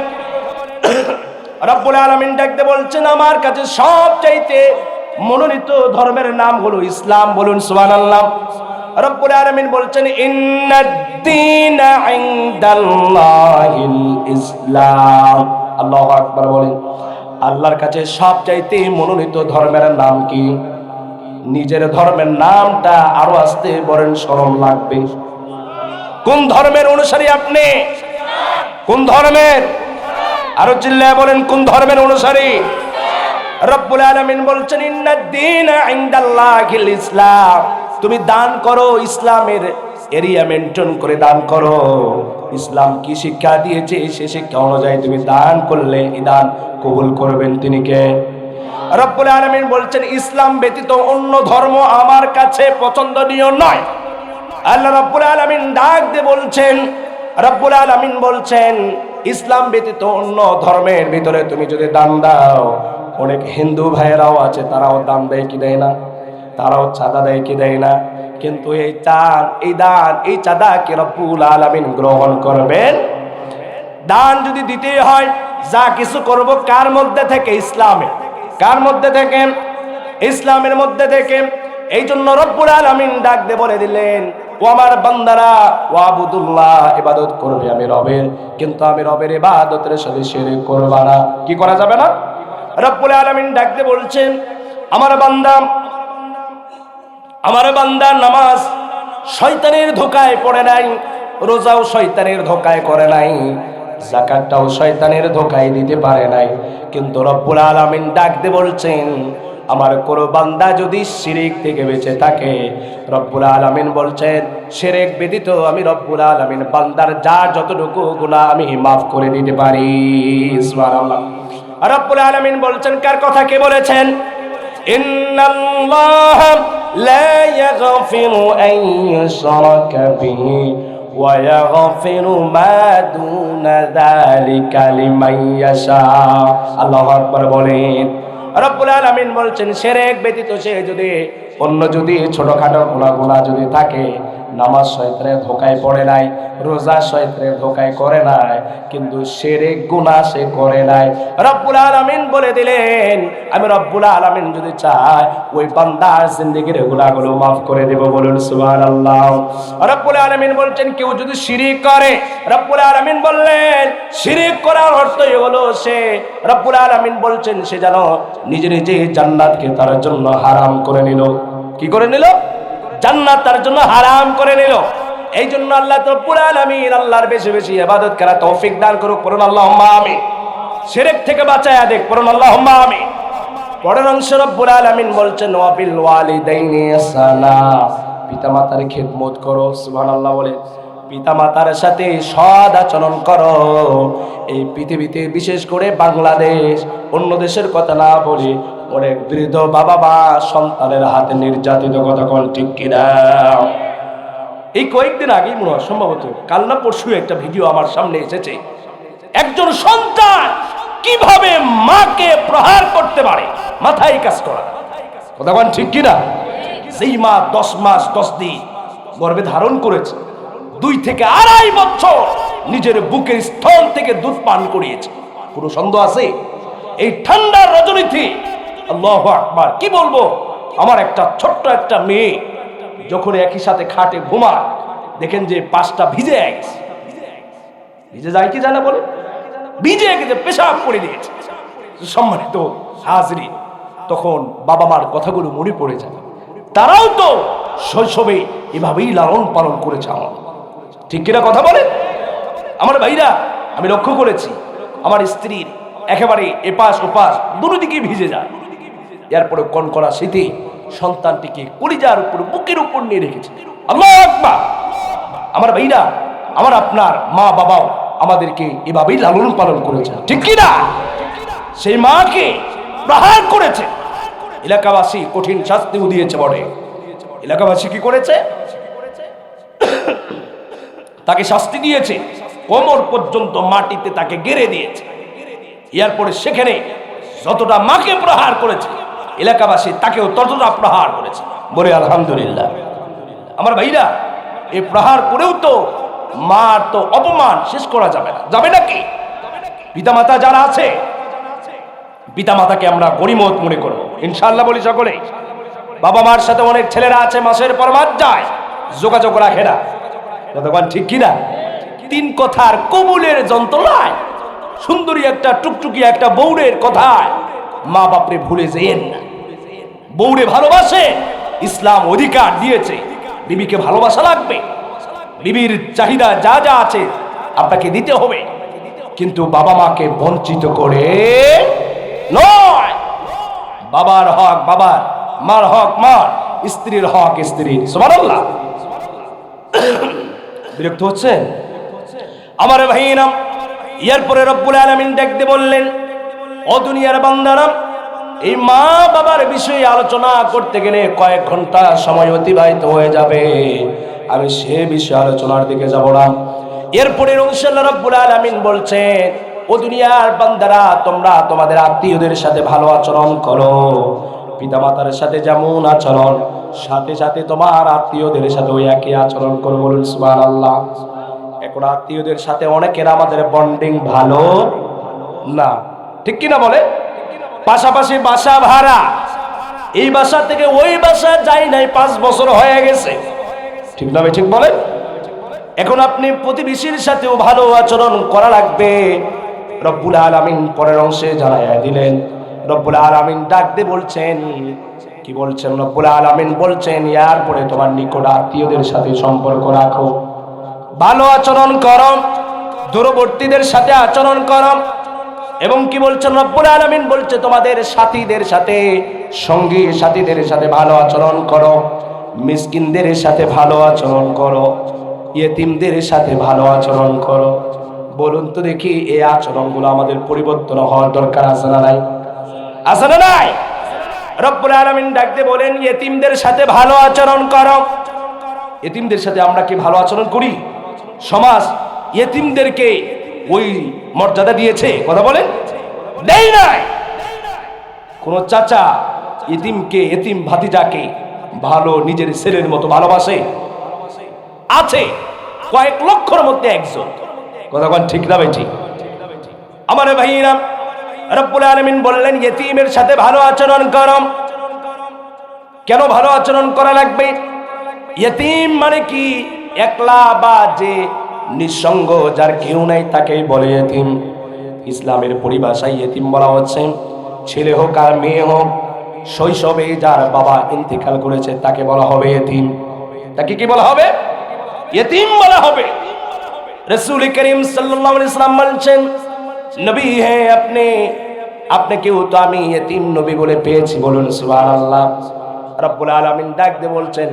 রব্বুল আলামিন ডাকতে বলছেন আমার কাছে সবচাইতে মনোনীত ধর্মের নাম হলো ইসলাম। বলুন সুবহানাল্লাহ। রব্বুল আলামিন বলছেন ইন্নাদ-দীনা ইনদাল্লাহিল ইসলাম। আল্লাহু আকবার বলেন। আল্লাহর কাছে সবচাইতে মনোনীত ধর্মের নাম কি? নিজের ধর্মের নামটা আরো আসতে বলেন, শরম লাগবে। কোন ধর্মের অনুসারী আপনি? কোন ধর্মের? আরো চিল্লায় বলেন, কোন ধর্মের অনুসারী? রব্বুল আলামিন বলছেন ইন্নাদ-দীনা ইনদাল্লাহিল ইসলাম। তুমি দান করো, ইসলামের এরিয়া মেনটেন করে দান করো। ইসলাম কি শিক্ষা দিয়েছে সে শিক্ষা অনুযায়ী তুমি দান করলে এই দান কবুল করবেন তিনি কে? রব্বুল আলামিন বলছেন ইসলাম ব্যতীত অন্য ধর্ম আমার কাছে পছন্দনীয় নয়। আল্লাহ রব্বুল আলামিন ডাক দিয়ে বলছেন, রব্বুল আলামিন বলছেন ইসলাম ব্যতীত অন্য ধর্মের ভিতরে তুমি যদি দান দাও, অনেক হিন্দু ভাইয়েরাও আছে তারাও দান দেয় কি দেয় না? তারাও চাঁদা দেয় কি দেয় না? কিন্তু এই চাঁদ, এই দান, এই চাঁদা কি রব্বুল আলামিন গ্রহণ করবেন? দান যদি দিতে হয় যা কিছু করব কার মধ্যে থেকে? ইসলামে। কার মধ্যে থেকে? ইসলামের মধ্যে থেকে। এই জন্য রব্বুল আলামিন ডাক দিয়ে বলে দিলেন ও আমার বান্দারা ওয়াবুদুল্লাহ, ইবাদত করবে আমি রবের, কিন্তু আমি রবের ইবাদতের সাথে শিরক করবা না। কি করা যাবে না? রব্বুল আলামিন ডাক দিয়ে বলছেন আমার বান্দা নামাজ শয়তানের ধোঁকায় পড়ে নাই, রোজাও শয়তানের ধোঁকায় করে নাই, যাকাতটাও শয়তানের ধোঁকায় দিতে পারে নাই, কিন্তু রব্বুল আলামিন ডাক দিয়ে বলছেন আমার কোন বান্দা যদি শিরক থেকে বেঁচে থাকে, রব্বুল আলামিন বলছেন শিরক ব্যতীত আমি রব্বুল আলামিন বান্দার যা যতটুকু গুনাহ আমি মাফ করে দিতে পারি। সুবহানাল্লাহ। রব্বুল আলামিন বলছেন, কার কথা কে বলেছেন? ইন্নাল্লাহ লা ইয়াগফিরু আন ইউশরাকা বিহি ওয়া ইয়াগফিরু মা দুনা যালিকা লিমান ইয়াশা। আল্লাহু আকবার বলেন। রব্বুল আলামিন বলছেন শিরক ব্যতীত সে যদি অন্য যদি ছোটখাটো গুনাহ যদি থাকে নামাজ শয়তানের ধোকায় পড়ে নাই, রোজা শয়তানের ধোকায় করে নাই, কিন্তু শিরক গুনাহ সে করে নাই। রব্বুল আলামিন বলে দিলেন, আমি রব্বুল আলামিন যদি চাই ওই বান্দার জিন্দেগির গুনাহগুলো মাফ করে দেব। বলুন সুবহানাল্লাহ। রব্বুল আলামিন বলছেন কেউ যদি শিরক করে, রব্বুল আলামিন বললেন শিরক করার অর্থই হলো সে, রব্বুল আলামিন বলছেন সে যেন নিজে নিজে জান্নাতকে তার জন্য হারাম করে নিল। কি করে নিল? জান্নাত তার জন্য হারাম করে নিল। এই জন্য আল্লাহ রব্বুল আলামিন আল্লাহর বেশি বেশি ইবাদত করার তৌফিক দান করুক। পড়ুন আল্লাহুম্মা আমিন। শিরক থেকে বাঁচায়া দেখ, পড়ুন আল্লাহুম্মা আমিন। পরের অংশ রব্বুল আলামিন বলছেন ওয়া বিল ওয়ালিদাইনি ইহসানা, পিতামাতার খেদমত করো। সুবহানাল্লাহ বলে পিতামাতার সাথে সৎ আচরণ করো। এই পৃথিবীতে বিশেষ করে বাংলাদেশ, অন্য দেশের কথা না বলি, অনেক বৃদ্ধ বাবা মা সন্তানের হাতে নির্যাতিত। কথা কোন ঠিক কিনা? এই কয়েকদিন আগেই মনে হয়, সম্ভবত কাল না পরশু, একটা ভিডিও আমার সামনে এসেছে। একজন সন্তান কিভাবে মাকে প্রহার করতে পারে, মাথায় কাজ করা। কথা কোন ঠিক কিনা? যেই মা 10 মাস 10 দিন গর্ভে ধারণ করেছে, 2 থেকে 2.5 বছর নিজের বুকের স্থল থেকে দুধ পান করিয়েছে, কোনো সন্দেহ আছে? এই ঠান্ডার রজনীতে আল্লাহু আকবার, কি বলবো, আমার একটা ছোট্ট একটা মেয়ে যখন একই সাথে খাটে ঘুমায়, দেখেন যে 5টা ভিজে গেছে। ভিজে যায় কি জানা বলে, ভিজে গেছে, পেশাব করে দিয়েছে। সম্মানিত হাজরি, তখন বাবা মার কথাগুলো মনে পড়ে যায়। তারাও তো শৈশবে এভাবেই লালন পালন করেছে আমার, ঠিক কিনা কথা বলে? আমার ভাইরা, আমি লক্ষ্য করেছি আমার স্ত্রীর একেবারে এপাশ ওপাশ দুদিকেই ভিজে যায়। এরপরে কনকনা শীতে সন্তানটিকে কলিজার উপর, বুকের উপর নিয়ে রেখেছে। আল্লাহু আকবার। আমার ভাইরা, আমার আপনার মা বাবাও আমাদেরকে এভাবেই লালন পালন করেছে, ঠিক কিনা? সেই মাকে প্রহার করেছে, এলাকাবাসী কঠিন শাস্তিও দিয়েছে। বলে এলাকাবাসী কি করেছে? তাকে শাস্তি দিয়েছে, কোমর পর্যন্ত মাটিতে তাকে গেড়ে দিয়েছে। এরপরে সেখানে যতটা মাকে প্রহার করেছে, এলাকাবাসী তাকেও ততটা প্রহার করেছে। বলে আলহামদুলিল্লাহ। আমার ভাইরা, এই প্রহার করেও তো মার তো অপমান শেষ করা যাবে না, যাবে নাকি? পিতামাতা যারা আছে, পিতামাতাকে আমরা গরিমত মনে করব ইনশাআল্লাহ। বলি সকলে, বাবা মার সাথে অনেক ছেলেরা আছে মাসের পর মাস যায়, যোগাযোগ রাখে না। ততক্ষণ ঠিক কিনা? 3 কথার কবুলের যন্ত্রণায়, সুন্দরী একটা টুকটুকি একটা বউরের কথায় মা বাপরে ভুলে যেন না। বউরে ভালোবাসে, ইসলাম অধিকার দিয়েছে, বিবিকে ভালোবাসা লাগবে, বিবির চাহিদা যা যা আছে আপনাকে দিতে হবে, কিন্তু বাবা মাকে বঞ্চিত করে নয়। বাবার হক বাবার, মার হক মার, স্ত্রীর হক স্ত্রীর। সুবহানাল্লাহ। বিরক্ত হচ্ছেন আমার ভাইরা? এরপরে রব্বুল আলামিন দেখতে বললেন, ও দুনিয়ার বান্দারা, এই মা বাবার বিষয়ে আলোচনা করতে গেলে কয়েক ঘন্টা সময় অতিবাহিত হয়ে যাবে, আমি সে বিষয়ে আলোচনার দিকে যাব না। এরপরে ইনশাআল্লাহ রব্বুল আলামিন বলছেন, ও দুনিয়ার বান্দারা, তোমরা তোমাদের আত্মীয়দের সাথে ভালো আচরণ করো। পিতামাতার সাথে যেমন আচরণ, সাথে সাথে তোমার আত্মীয়দের সাথে ওই একই আচরণ করো। বলুন সুবহানাল্লাহ। এখন আত্মীয়দের সাথে অনেকের আমাদের বন্ডিং ভালো না, ঠিক কিনা বলে? পাশাপাশি বাসা ভাড়া, এই বাসা থেকে ওই বাসা যাই নাই 5 বছর হয়ে গেছে, ঠিক না? ঠিক বলে? এখন আপনি প্রতিবেশীর সাথেও ভালো আচরণ করা লাগবে। রব্বুল আলামিন পরের অংশে জানাইয়া দিলেন, রব্বুল আলামিন ডাক দিয়ে বলছেন, কি বলছেন? রব্বুল আলামিন বলছেন, এরপরে তোমার নিকট আত্মীয়দের সাথে সম্পর্ক রাখো, ভালো আচরণ করো, দূরবর্তীদের সাথে আচরণ করো। এবং কি বলছেন রব্বুল আলামিন? বলছে তোমাদের সাথীদের সাথে, সঙ্গী সাথীদের সাথে ভালো আচরণ করো, মিসকিনদের সাথে ভালো আচরণ করো, ইয়েতিমদের সাথে ভালো আচরণ করো। বলুন তো দেখি, এই আচরণগুলো আমাদের পরিবর্তন হওয়ার দরকার আছে না নাই? আছে না নাই? রব্বুল আলামিন ডাকতে বলেন, ইয়েতিমদের সাথে ভালো আচরণ করো। ইয়েতিমদের সাথে আমরা কি ভালো আচরণ করি? সমাজ ইয়েতিমদেরকে ওই মর্যাদা দিয়েছে? কথা বলেন, দেই নাই। কোন চাচা ইতিমকে, ইতিম ভাতিজাকে ভালো নিজের ছেলের মতো ভালোবাসে? আছে কয়েক লক্ষর মধ্যে একজন। কথা কোন ঠিক না বেঠিক? আমার ভাইরা, রব্বুল আলামিন বললেন ইতিমের সাথে ভালো আচরণ করো। কেন ভালো আচরণ করা লাগবে? ইতিম মানে কি? একলা বা যে নিঃসঙ্গ, যার কেউ নাই, তাকেই বলে ইতিম। ইসলামের পরিভাষায় ইতিম বলা হচ্ছে ছেলে হোক আর মেয়ে হোক, শৈশবে যার বাবা ইন্তেকাল করেছে তাকে বলা হবে ইতিম। তাকে কি বলা হবে? ইতিম বলা হবে। রাসূল করিম সাল্লাল্লাহু আলাইহি ওয়াসাল্লাম বলেন, নবী হে আপনি কেউ তো আমি ইতিম নবী বলে পেয়েছি, বলুন সুবহানাল্লাহ। রব্বুল আলামিন ডাক দিয়ে বলছেন,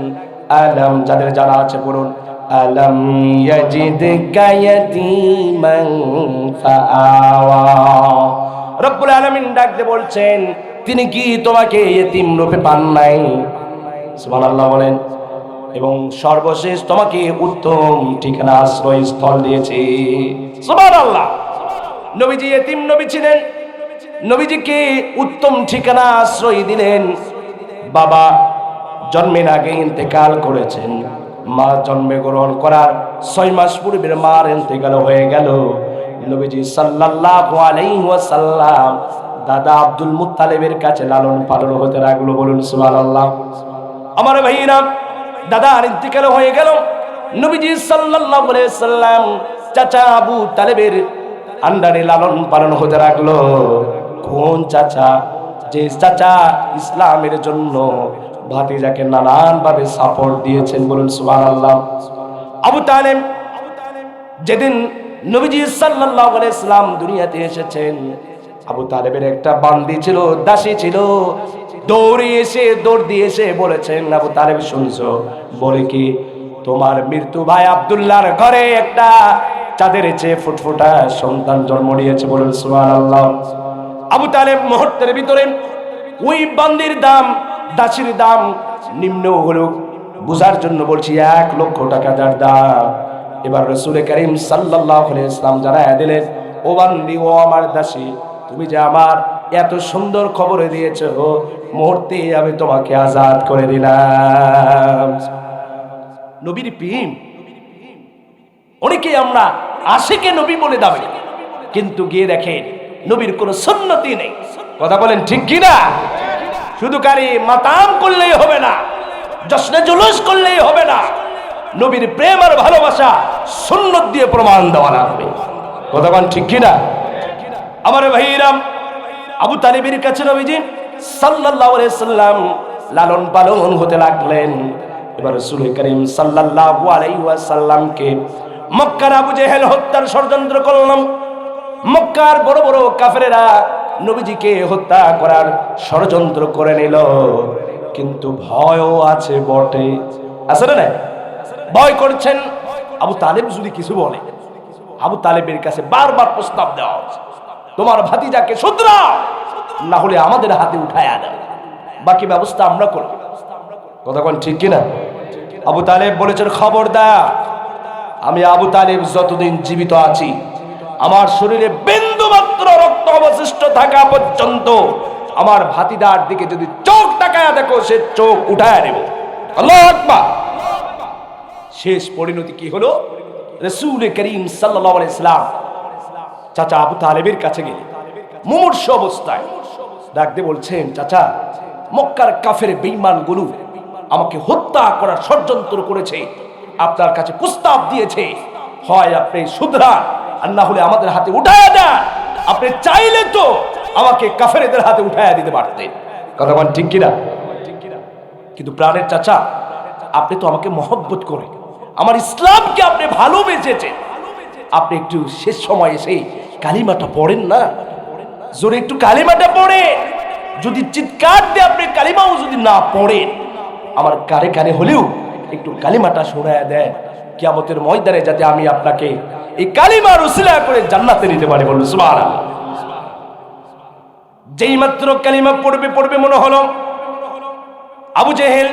আলম, যাদের জানা আছে বলুন, আলম ইয়াজিদকা ইয়াতীমান ফাআওয়া। রব্বুল আলামিন ডাক দিয়ে বলছেন, তিনি কি তোমাকে ইতিম রূপে পান নাই? সুবহানাল্লাহ বলেন। এবং সর্বশেষ তোমাকে উত্তম ঠিকানা আশ্রয় স্থল দিয়েছে। সুবহানাল্লাহ। নবীজি ইতিম নবী ছিলেন, নবীজিকে উত্তম ঠিকানা আশ্রয় দিলেন। বাবা জন্মের আগে ইন্তেকাল করেছেন, মা জন্মে গ্রহণ করার 6 মাস পূর্বে মার ইন্তেকাল হয়ে গেল। নবীজি সাল্লাল্লাহু আলাইহি ওয়াসাল্লাম দাদা আব্দুল মুত্তালিবের কাছে লালন পালন হতে লাগলো, বলুন সুবহানাল্লাহ। আমার ভাইরা, দাদার ইন্তেকাল হয়ে গেল। নবীজি সাল্লাল্লাহু আলাইহি ওয়াসাল্লাম চাচা আবু তালেবের আন্ডারে লালন পালন হতে লাগলো। কোন চাচা? যে চাচা ইসলামের জন্য ভাতিজাকে নানান ভাবে সাপোর্ট দিয়েছেন, বলুন সুবহানাল্লাহ। আবু তালেব যেদিন নবীজি সাল্লাল্লাহু আলাইহি ওয়াসাল্লাম দুনিয়াতে এসেছেন, আবু তালেবের একটা বান্দি ছিল, দাসী ছিল। দৌড় দিয়ে এসে বলেছেন, আবু তালেব শুনছো? বলে কি, তোমার মৃত্যু ভাই আব্দুল্লাহর ঘরে একটা চাঁদের চেয়ে ফুটফুটা সন্তান জন্ম নিয়েছে, বলুন সুবহানাল্লাহ। আবু তালেব মুহূর্তের ভিতরে ওই বান্দির দাম, দাসীর দাম নিম্ন হলো বুঝার জন্য বলছি 1 লক্ষ টাকা যার দাম। এবার রাসূল করিম সাল্লাল্লাহু আলাইহি ওয়াসাল্লাম জানায়া দিলেন, ও বান্দি, ও আমার দাসী, তুমি যে আমার এত সুন্দর খবর দিয়েছো, মুহূর্তে আমি তোমাকে আজাদ করে দিলাম। নবীর প্রেম। অনেকে আমরা আশিকে নবী বলে দাবি, কিন্তু গিয়ে দেখেন নবীর কোনো সুন্নতি নেই। কথা বলেন ঠিক কি না? শুধু কারি মাতাম করলেই হবে না, জশ্নে জুলুস করলেই হবে না, নবীর প্রেম আর ভালোবাসা সুন্নত দিয়ে প্রমাণ দেওয়া লাগবে। কথা বলেন ঠিক কি না? আমার ভাইরাম, আবু তালেবের কাছে নবীজি সাল্লাল্লাহু আলাইহি ওয়াসাল্লাম লালন পালন হতে লাগলেন। এবার রাসূল করিম সাল্লাল্লাহু আলাইহি ওয়াসাল্লামকে মক্কার আবু জেহেল হত্যার ষড়যন্ত্র করলাম। মক্কার বড় বড় কাফেরেরা নবীজিকে হত্যা করার ষড়যন্ত্র করে নিল, কিন্তু ভয়ও আছে বটে। আসলে না, ভয় করছেন আবু তালেব যদি কিছু বলে। আবু তালেবের কাছে বারবার প্রস্তাব দেওয়া হচ্ছে, তোমার ভাতিজাকে শুধরাও, না হলে আমাদের হাতে উঠায় আনা, বাকি ব্যবস্থা আমরা করব। কথা কোন ঠিক কিনা? আবু তালেব বলেছেন, খবরদার, আমি আবু তালেব যতদিন জীবিত আছি, আমার শরীরে বিন্দু মাত্র রক্ত অবশিষ্ট থাকা পর্যন্ত আমার ভাতিদার দিকে যদি চোখ তাকায় দেখো, সে চোখ উঠায় নেব। আল্লাহু আকবার। শেষ পরিণতি কি হলো? রাসূল করিম সাল্লাল্লাহু আলাইহি ওয়াসাল্লাম চাচা আবু তালেবের কাছে গেলেন মুমূর্ষু অবস্থায়। ডাক দিয়ে বলছেন, চাচা, মক্কার কাফের বেঈমানগুলো আমাকে হত্যা করার ষড়যন্ত্র করেছে, আপনার কাছে প্রস্তাব দিয়েছে, হয় আপনি শুধরান, আর না হলে আমাদের হাতে উঠায়া দেন। আপনি চাইলে তো আমাকে কাফেরদের হাতে উঠায়া দিতে পারতেন। কথা বলেন ঠিক কিনা? কিন্তু প্রাণের চাচা, আপনি তো আমাকে মহব্বত করে, আমার ইসলামকে আপনি ভালোবেসেছেন, আপনি একটু শেষ সময় এসে কালিমাটা পড়েন না, জোরে একটু কালিমাটা পড়ে। যদি চিৎকার দিয়ে আপনি কালিমাও যদি না পড়েন, আমার কানে কানে হলেও একটু কালিমাটা শোনায় দেয়, কিয়ামতের ময়দানে যাতে আমি আপনাকে এই কালিমার উসিলা করে জান্নাতে নিতে পারি। বলুন সুবহানাল্লাহ। যেই মাত্র কালিমা পড়বে মনে হলো আবু জেহেল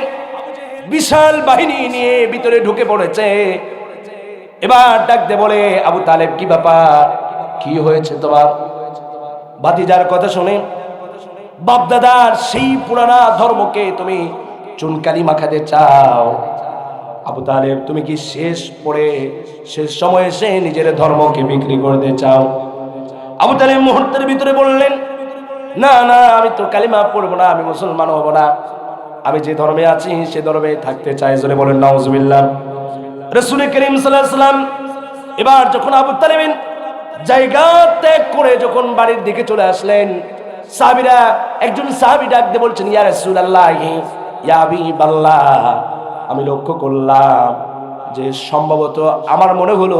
বিশাল বাহিনী নিয়ে ভিতরে ঢুকে পড়েছে। এবার ডাক দে বলে, আবু তালেব, কি ব্যাপার, কি হয়েছে তোমার? ভাতিজার কথা শুনে বাপদাদার সেই পুরানা ধর্মকে তুমি চুনকালি মাখাতে চাও? আবু তালেব, তুমি কি শেষ সময়ে এসে নিজের ধর্মকে বিক্রি করতে চাও? আবু তালেব মুহূর্তের ভিতরে বললেন, না না, আমি তো কালিমা পড়বো না, আমি মুসলমান হব না, আমি যে ধর্মে আছি সে ধর্মে থাকতে চাই। জোরে বলেন নাউজুবিল্লাহ। রাসূল করিম সাল্লাল্লাহু আলাইহি ওয়াসাল্লাম এবার যখন আবু তালেবের জায়গা ত্যাগ করে যখন বাড়ির দিকে চলে আসলেন, সাহাবীরা, একজন সাহাবী ডাক দিয়ে বলছেন, ইয়া রাসূলুল্লাহ, ইয়া হাবিবাল্লাহ, আমি লক্ষ্য করলাম যে সম্ভবত আমার মনে হলো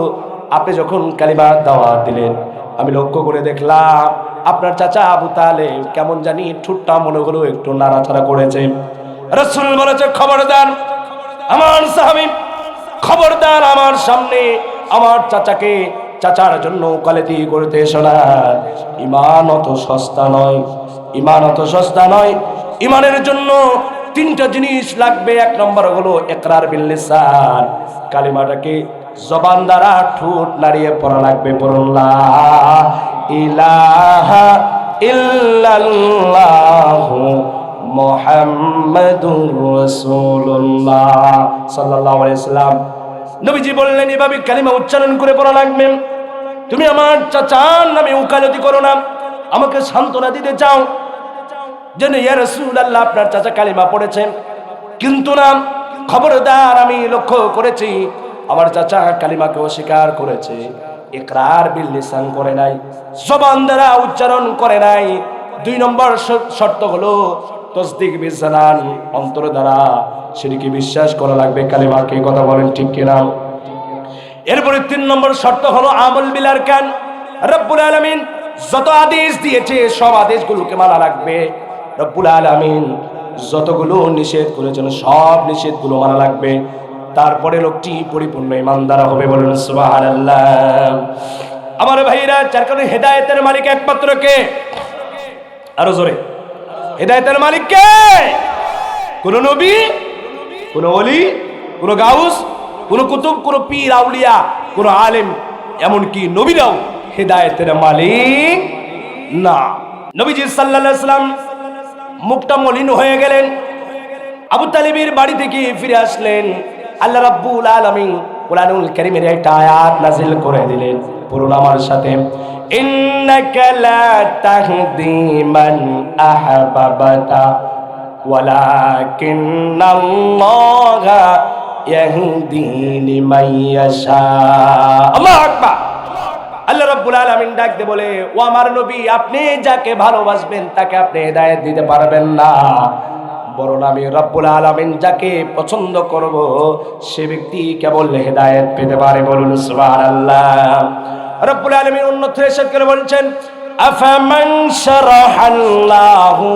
আপনি যখন কালিমার দাওয়াত দিলেন, আমি লক্ষ্য করে দেখলাম আপনার চাচা আবু তালেব কেমন জানি ঠোঁটটা মনে হলো একটু নাড়াচাড়া করেছে। রাসূল বলেছে, খবরদার আমার সাহাবী, খবরদার আমার সামনে আমার চাচার জন্য কালেতি করতে এসো না। ঈমান অত সস্তা নয়, ঈমান অত সস্তা নয়। ঈমানের জন্য তিনটা জিনিস লাগবে। এক নম্বর হলো ইকরার বিল লিসান, কালিমাটাকে জবান দ্বারা ঠোঁট নাড়িয়ে পড়া লাগবে। পড়ুন লা ইলাহা ইল্লাল্লাহু মুহাম্মাদুর রাসূলুল্লাহ সাল্লাল্লাহু আলাইহি ওয়াসাল্লাম। নবীজি বললেন, এভাবে কালিমা উচ্চারণ করে পড়া লাগবে। তুমি আমার চাচার নামে উকালতি করো না, আমাকে সান্ত্বনা দিতে চাও যে ইয়া রাসূলুল্লাহ, আপনার চাচা কালিমা পড়েছেন, কিন্তু না, খবরদার আমি লক্ষ্য করেছি আমার চাচা কালিমাকে অস্বীকার করেছে, ইকরার বিল লিসান করে নাই, জবান দ্বারা উচ্চারণ করে নাই। 2 নম্বর শর্ত হলো তাসদীক বিল জানান, অন্তর দ্বারা সেটিকে বিশ্বাস করা লাগবে কালিমাকে। কথা বলেন ঠিক কিনা? এরপরে 3 নম্বর শর্ত হলো আমল বিল আরকান। রব্বুল আলামিন যত আদেশ দিয়েছে সব আদেশগুলোকে মানা লাগবে। রব্বুল আলামিন যতগুলো নিষেধ করেছেন সব নিষেধগুলো মানা লাগবে। তারপরে লোকটি পরিপূর্ণ ঈমানদার হবে। বলেন সুবহানাল্লাহ। আমার ভাইরা, যার কারণে হেদায়েতের মালিক একমাত্র কে? আরো জোরে, হেদায়েতের মালিক কে? কোন নবী, কোন ওলি, কোন গাউস, কোন কুতুব, কোন পীর আউলিয়া, কোন আলেম, এমনকি নবীরাও হেদায়েতের মালিক না। নবীজি সাল্লাল্লাহু আলাইহি ওয়াসাল্লাম মুখটা মলিন হয়ে গেলেন, আবু তালেবের বাড়ি থেকে ফিরে আসলেন। আল্লাহ রাব্বুল আলামিন কুরআনুল কারীমের একটা আয়াত নাযিল করে দিলেন। পড়ুন আমার সাথে, ইন্নাকা লা তাহদি মান আহবাবতা ওয়ালাকিন্নাল্লাহা ইয়াহদি লিমান ইয়াশা। আল্লাহু আকবার। আল্লাহ রাব্বুল আলামিন ডাক দিয়ে বলে, ও আমার নবী, আপনি যাকে ভালোবাসবেন তাকে আপনি হেদায়েত দিতে পারবেন না, বরং আমি রব্বুল আলামিন যাকে পছন্দ করব সে ব্যক্তি কেবল হেদায়েত পেতে পারে। বলুন সুবহানাল্লাহ। রব্বুল আলামিন অন্যত্র ইরশাদ করে বলছেন, আফামান শারাহাল্লাহু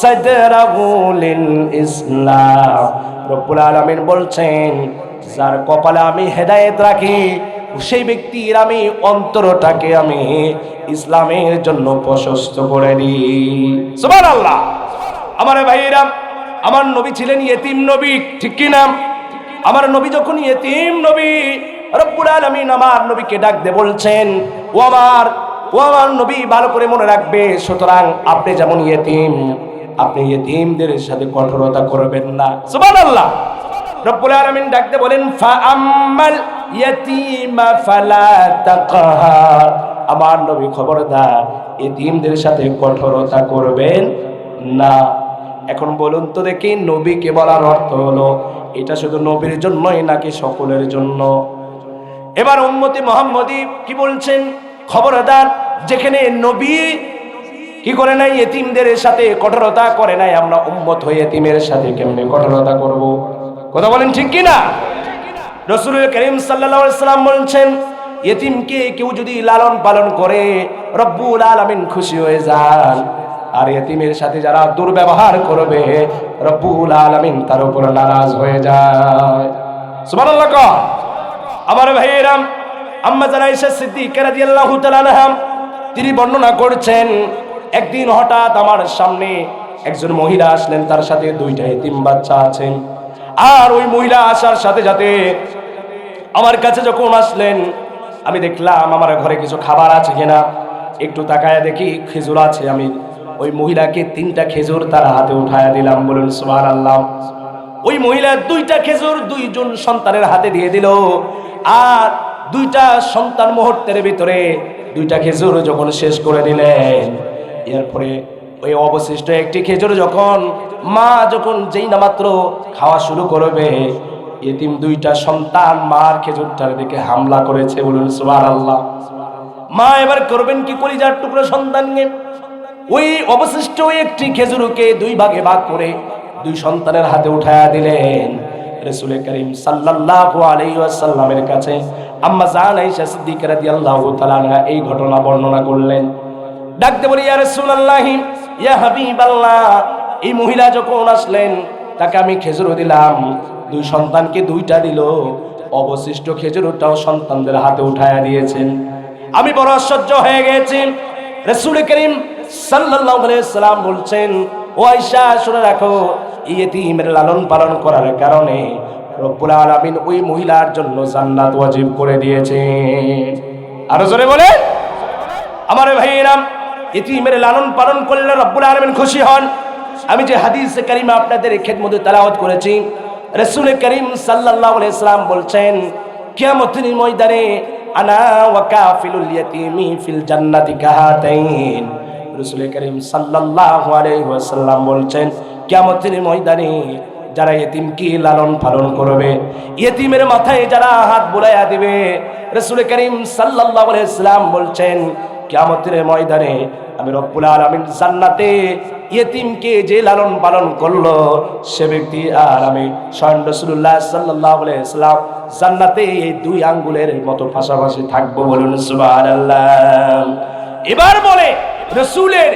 সাদরাহু লিল ইসলাম। রব্বুল আলামিন বলছেন, যার কপালে আমি হেদায়েত রাখি সেই ব্যক্তির আমি অন্তরটাকে আমি ইসলামের জন্য প্রশস্ত করে দিই। সুবহানাল্লাহ। আমার ভাইরা, আমার নবী ছিলেন ইয়েতিম নবী, ঠিক কি না? আমার নবী যখন ইয়েতিম নবী, রব্বুল আলামিন আমার নবীকে ডাক দিয়ে বলছেন, ও আমার নবী, ভালো করে মনে রাখবে, সুতরাং আপনি যেমন ইয়েতিম, আপনি ইয়েতিমদের সাথে কঠোরতা করবেন না। সুবহানাল্লাহ। রব্বুল আলামিন ডাক দিয়ে বলেন, ফাআম্মাল ইয়াতীমা ফালা তাকহার। আমার নবী খবরদার ইয়েতিমদের সাথে কঠোরতা করবেন না। এখন বলুন তো দেখি, নবীকে বলার অর্থ হলো এটা শুধু নবীর জন্যই নাকি সকলের জন্য? এবার উম্মতি মুহাম্মদী কি বলছেন? খবরদার, যেখানে নবী কি করে নাই, ইয়েতিমদের সাথে কঠোরতা করে নাই, আমরা উম্মত হয়ে ইয়েতিমের সাথে কেমনে কঠোরতা করব? কথা বলেন ঠিক কি না? রাসূল করিম সাল্লাল্লাহু আলাইহি ওয়াসাল্লাম বলেন, ইয়েতিমকে কেউ যদি লালন পালন করে রব্বুল আলামিন খুশি হয়ে যান, আর ইয়েতিমের সাথে যারা দুর্ব্যবহার করবে রব্বুল আলামিন তার উপর নারাজ হয়ে যায়। সুবহানাল্লাহ। আমার ভাইয়েরা, আম্মা জান আয়েশা সিদ্দিকা রাদিয়াল্লাহু তাআলা আনহা তিনি বর্ণনা করছেন, একদিন হঠাৎ আমার সামনে একজন মহিলা আসলেন, তার সাথে 2টা ইতিম বাচ্চা আছেন। আর ওই মহিলা আসার সাথে সাথে আমার কাছে যখন আসলেন, আমি দেখলাম আমার ঘরে কিছু খাবার আছে কিনা, একটু তাকায় দেখি খেজুর আছে। আমি ওই মহিলাকে 3টা খেজুর তার হাতে উঠায়া দিলাম। বলুন সুবহানাল্লাহ। ওই মহিলা 2টা খেজুর 2জন সন্তানের হাতে দিয়ে দিল। আর 2টা সন্তান মুহূর্তের ভিতরে 2টা খেজুর যখন শেষ করে দিলেন, এরপরে ওই অবশিষ্ট একটি খেজুর যখন মা যেই না মাত্র খাওয়া শুরু করবে, এতিম 2টা সন্তান মার খেজুরটার দিকে হামলা করেছে। বলুন সুবহানাল্লাহ। মা এবার করবেন কি? কলিজার টুকরো সন্তানকে ওই অবশিষ্ট একটি খেজুরকে 2 ভাগে ভাগ করে 2 সন্তানের হাতে উঠায়া দিলেন। রাসূল করিম সাল্লাল্লাহু আলাইহি ওয়াসাল্লামের কাছে আম্মা জান আয়েশা সিদ্দিকা রাদিয়াল্লাহু তাআলা আনহা এই ঘটনা বর্ণনা করলেন। ডাকতে বলি, ইয়া রাসূলুল্লাহ, ইয়া হাবিবাল্লাহ, এই মহিলা যখন আসলেন তাকে আমি খেজুর দিলাম, 2 সন্তানকে 2টা দিল, অবশিষ্ট খেজুরটাও সন্তানদের হাতে উঠায়া দিয়েছেন। আমি বড় আশ্চর্য হয়ে গেছি। রাসূল করিম সাল্লাল্লাহু আলাইহি ওয়াসাল্লাম বলছেন, ও আয়েশা শুনে রাখো, এই ইতিমের লালন পালন করার কারণে রব্বুল আলামিন ওই মহিলার জন্য জান্নাত ওয়াজিব করে দিয়েছেন। আরো জোরে বলে আমার ভাইরা, ইতিমের লালন পালন করলে রব্বুল আলামিন খুশি হন। আমি যে হাদিস কারিমা আপনাদের খেদমতে তেলাওয়াত করেছি, রাসূল করিম সাল্লাল্লাহু আলাইহি ওয়াসাল্লাম বলছেন, কিয়ামতের ময়দানে আনা ওয়া কাফিলুল ইয়াতীমি ফিল জান্নাতি কাহাতাইন। রাসূল করিম সাল্লাল্লাহু আলাইহি ওয়াসাল্লাম বলছেন, কিয়ামতের ময়দানে যারা ইতিমকে লালন পালন করবে, ইতিমের মাথায় যারা হাত বুলাইয়া দিবে, রাসূল করিম সাল্লাল্লাহু আলাইহি ওয়াসাল্লাম বলছেন, কিয়ামতের ময়দানে আমি রব্বুল আলামিন জান্নাতে ইতিমকে যে লালন পালন করলো সে ব্যক্তি আর আমি স্বয়ং রাসূলুল্লাহ সাল্লাল্লাহু আলাইহি ওয়াসাল্লাম জান্নাতে এই 2 আঙ্গুলের মতো পাশাপাশি থাকবো। বলুন সুবহানাল্লাহ। এবার বলে রাসূলের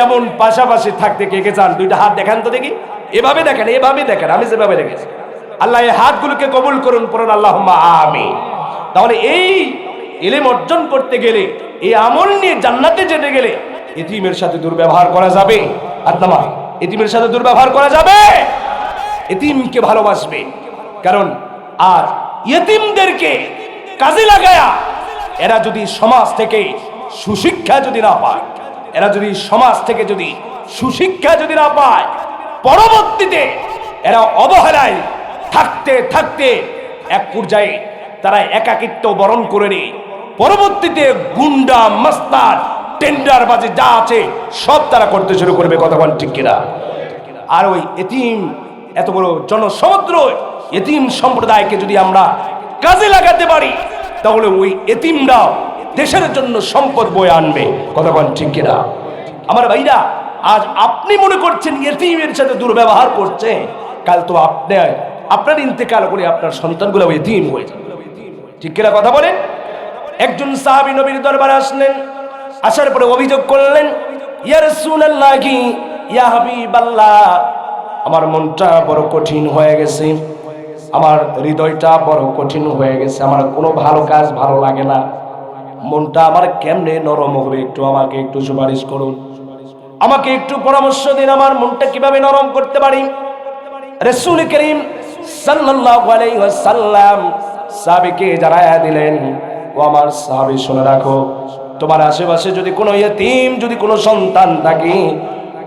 এমন পাশাপাশি থাকতে কে কে চান? 2টা হাত দেখান তো দেখি। এভাবে দেখেন, এভাবে দেখেন, আমি যেভাবে দেখেছি। আল্লাহ এই হাতগুলোকে কবুল করুন, পড়ুন আল্লাহুম্মা আমিন। তাহলে এই ইলম অর্জন করতে গেলে, এই আমল নিয়ে জান্নাতে যেতে গেলে ইতিমের সাথে দুর্ব্যবহার করা যাবে? আত্মা ইতিমের সাথে দুর্ব্যবহার করা যাবে? ইতিমকে ভালোবাসবে। কারণ আর ইতিমদেরকে কাজে লাগায়া এরা যদি সমাজ থেকে সুশিক্ষা যদি না পায়, এরা যদি সমাজ থেকে যদি সুশিক্ষা যদি না পায়, পরবর্তীতে এরা অবহেলায় থাকতে থাকতে এক পর্যায়ে তারা একাকিত্ব বরণ করে নেয়। পরবর্তীতে গুন্ডা মাস্তান টেন্ডারবাজি যা আছে সব তারা করতে শুরু করবে। কথা বল ঠিক কিনা? আর ওই এতিম, এত বড় জনসমুদ্র এতিম সম্প্রদায়কে যদি আমরা কাজে লাগাতে পারি, তাহলে ওই এতিমরাও দেশের জন্য সম্পদ বয়ে আনবে। কথা বল ঠিক কিনা? আমার ভাইরা, আজ আপনি মনে করছেন এতিমের সাথে দুর্ব্যবহার করছে, কাল তো আপনার ইন্তেকাল করে আপনার সন্তানগুলো এতিম হয়ে যাবে। ঠিক কিনা কথা বলেন? একজন সাহাবী নবীর দরবারে আসলেন, আসার পরে অভিযোগ করলেন, ইয়া রাসূলুল্লাহ, ইয়া হাবিবাল্লাহ, আমার মনটা বড় কঠিন হয়ে গেছে, আমার হৃদয়টা বড় কঠিন হয়ে গেছে, আমার কোনো ভালো কাজ ভালো লাগে না, মনটা আমার কেমনে নরম হবে, আমাকে একটু সুপারিশ করুন, আমাকে একটু পরামর্শ দিন, আমার মনটা কিভাবে নরম করতে পারি। রাসূল করিম সাল্লাল্লাহু আলাইহি ওয়াসাল্লাম সাহাবীকে জানায়া দিলেন, ও আমার সাহাবী শুনে রাখো, তোমার আশেপাশে যদি কোনো ইতিম, যদি কোনো সন্তান থাকে,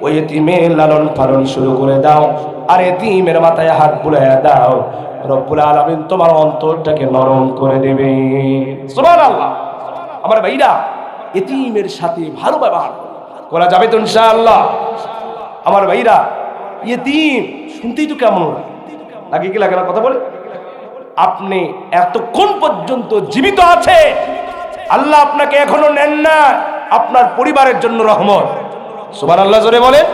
ওই ইতিমের লালন পালন শুরু করে দাও, আর ইতিমের মাথায় হাত বুলাইয়া দাও, রব্বুল আলামিন তোমার অন্তরটাকে নরম করে দেবে। সুবহানাল্লাহ। আমার ভাইরা, ইতিমের সাথে ভালো ব্যবহার করা যাবে তো ইনশাআল্লাহ? আমার ভাইরা, ইতিম শুনতেই তো কেমন লাগে, কি লাগে না? কথা বলে আপনি এতক্ষণ পর্যন্ত জীবিত আছে, আল্লাহ আপনাকে এখনো নেন না, আপনার পরিবারের জন্য রহমত। সুবহানাল্লাহ জোরে বলেন।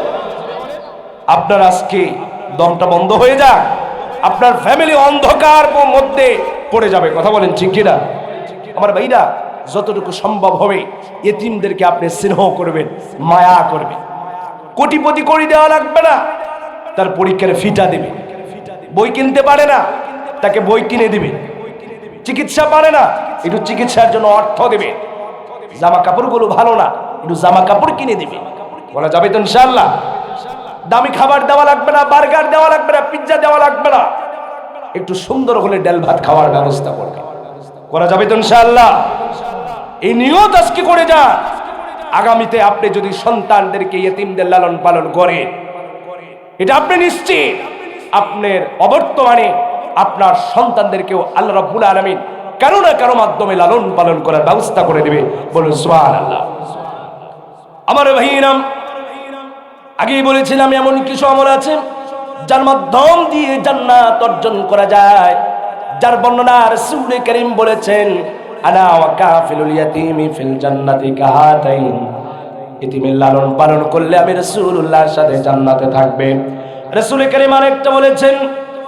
আপনার আজকে দমটা বন্ধ হয়ে যাক, আপনার ফ্যামিলি অন্ধকার মধ্যে পড়ে যাবে। কথা বলেন ঠিক কিনা? আমার ভাইরা, যতটুকু সম্ভব হবে এতিমদেরকে আপনি স্নেহ করবেন, মায়া করবেন। কোটিপতি করে দেওয়া লাগবে না, তার পরীক্ষার ফিটা দেবে। বই কিনতে পারে না, তাকে বই কিনে দিবে। চিকিৎসা পারে না, একটু চিকিৎসার জন্য অর্থ দেবে। জামা কাপড়গুলো ভালো না, একটু জামা কাপড় কিনে দিবে। বলা যাবে তো ইনশাআল্লাহ? দামি খাবার দেওয়া লাগবে না, বার্গার দেওয়া লাগবে না, পিৎজা দেওয়া লাগবে না, একটু সুন্দর হলে ডাল ভাত খাওয়ার ব্যবস্থা করবে। করা যাবে তো ইনশাআল্লাহ? এই নিয়ত আজকে করে যান। আগামীতে আপনি যদি সন্তানদেরকে ইতিমদের লালন পালন করেন, এটা আপনি নিশ্চিত আপনার অবর্তমানে আপনার সন্তানদেরকেও আল্লাহ রাব্বুল আলামিন কারো না কারো মাধ্যমে লালন পালন করার ব্যবস্থা করে দিবে। বলুন সুবহানাল্লাহ। আমার ভাইরাম, আগেই বলেছিলাম এমন কিছু আমল আছে যার মাধ্যম দিয়ে জান্নাত অর্জন করা যায়, যার বর্ণনা রাসূল করিম বলেছেন, আনা ওয়া কাফিলুল ইয়াতীমি ফিল জান্নাতি কাহাতাইন। ইতিমের লালন পালন করলে আমি রাসূলুল্লাহর সাথে জান্নাতে থাকবে। রাসূল করিম আরেকটা বলেছেন,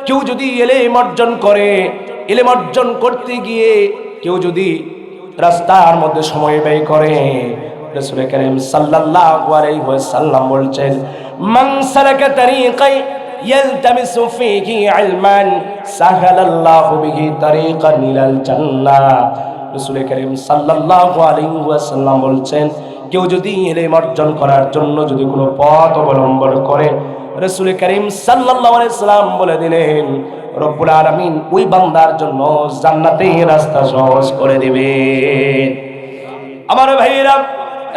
কেউ যদি ইলম অর্জন করে, ইলম অর্জন করতে গিয়ে কেউ যদি রাস্তার মধ্যে সময় ব্যয় করে, রাসূল করিম সাল্লাল্লাহু আলাইহি ওয়াসাল্লাম বলছেন, মান সালাকা তারিকাই ইয়ালতামিসু ফীহি ইলমান সাহালাল্লাহু বিহি তারিকান ইলাল জান্নাহ। রাসূল করিম সাল্লাল্লাহু আলাইহি ওয়াসাল্লাম বলছেন, কেউ যদি ইলম অর্জন করার জন্য যদি কোনো পথ অবলম্বন করে, রাসূল করিম সাল্লাল্লাহু আলাইহি সাল্লাম বলে দিলেন, রব্বুল আলামিন ওই বান্দার জন্য জান্নাতের রাস্তা সহজ করে দিবে। আমার ভাইরা,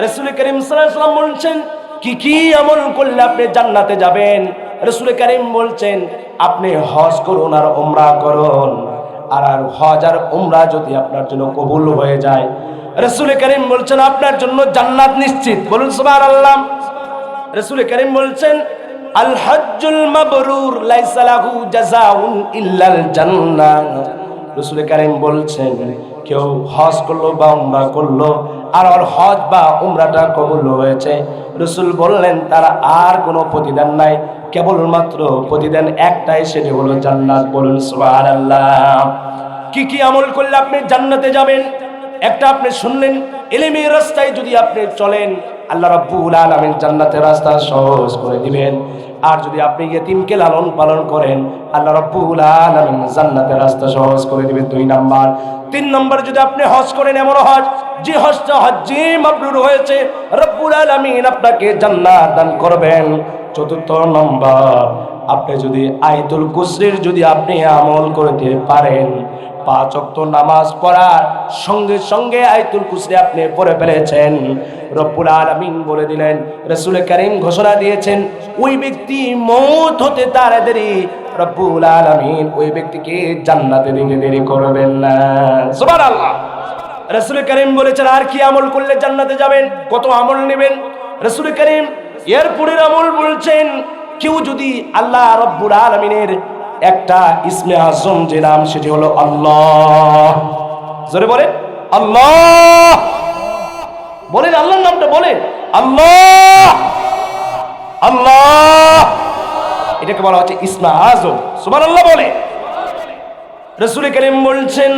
রাসূল করিম সাল্লাল্লাহু আলাইহি সাল্লাম বলছেন, কি কি আমল করলে আপনি জান্নাতে যাবেন? রাসূল করিম বলছেন, আপনি হজ করুন আর উমরা করুন, আর হজ আর উমরা যদি আপনার জন্য কবুল হয়ে যায়, রাসূল করিম বলছেন আপনার জন্য জান্নাত নিশ্চিত। বলুন সুবহানাল্লাহ। রাসূল করিম বলছেন, আল হজ্জুল মাবরুর লাইসা লাহু জাযাউন ইল্লাল জান্নাহ। রাসূল করিম বলছেন, কেউ হজ করলো বা উমরা করলো আর ওর হজ বা উমরাটা কবুল হয়েছে, রাসূল বললেন তার আর কোনো প্রতিদান নাই, কেবলমাত্র প্রতিদান একটাই, সেটি হলো জান্নাত। বলুন সুবহানাল্লাহ। কি কি আমল করলে আপনি জান্নাতে যাবেন? একটা আপনি শুনলেন, ইলমের রাস্তায় যদি আপনি চলেন, আল্লাহ রাব্বুল আলামিন জান্নাতের রাস্তা সহজ করে দিবেন। আর যদি আপনি ইয়েতিমকে লালন পালন করেন, আল্লাহ রাব্বুল আলামিন জান্নাতের রাস্তা সহজ করে দিবেন। 2 নাম্বার। 3 নাম্বার, যদি আপনি হজ করেন, এমন হজ যে হজটা হজ্জে মাবরুর হয়েছে, রাব্বুল আলামিন আপনাকে জান্নাত দান করবেন। 4 নাম্বার, আপনি যদি আয়াতুল কুরসির যদি আপনি আমল করতে পারেন, 5 ওয়াক্ত নামাজ পড়ার সঙ্গে সঙ্গে আয়াতুল কুরসি আপনি পড়ে ফেলেছেন, রব্বুল আলামিন বলে দিলেন, রাসূল করিম ঘোষণা দিয়েছেন, ওই ব্যক্তি মওত হতে তাড়াতাড়ি রব্বুল আলামিন ওই ব্যক্তিকে জান্নাতে দিতে দেরি করবেন না। সুবহানাল্লাহ। রাসূল করিম বলেছেন, আর কি আমল করলে জান্নাতে যাবেন? কত আমল নেবেন? রাসূল করিম এরপরের আমল বলছেন, কেউ যদি আল্লাহ রব্বুল আলামিনের একটা ইসমে আজম যে নাম, সেটি হলো আল্লাহ। জোরে বলেন আল্লাহ। বলেন আল্লাহর নামটা বলেন, আল্লাহ আল্লাহ। এটাকে বলা হচ্ছে ইসমে আজম। সুবহানাল্লাহ বলে। রাসূল করিম বলছেন,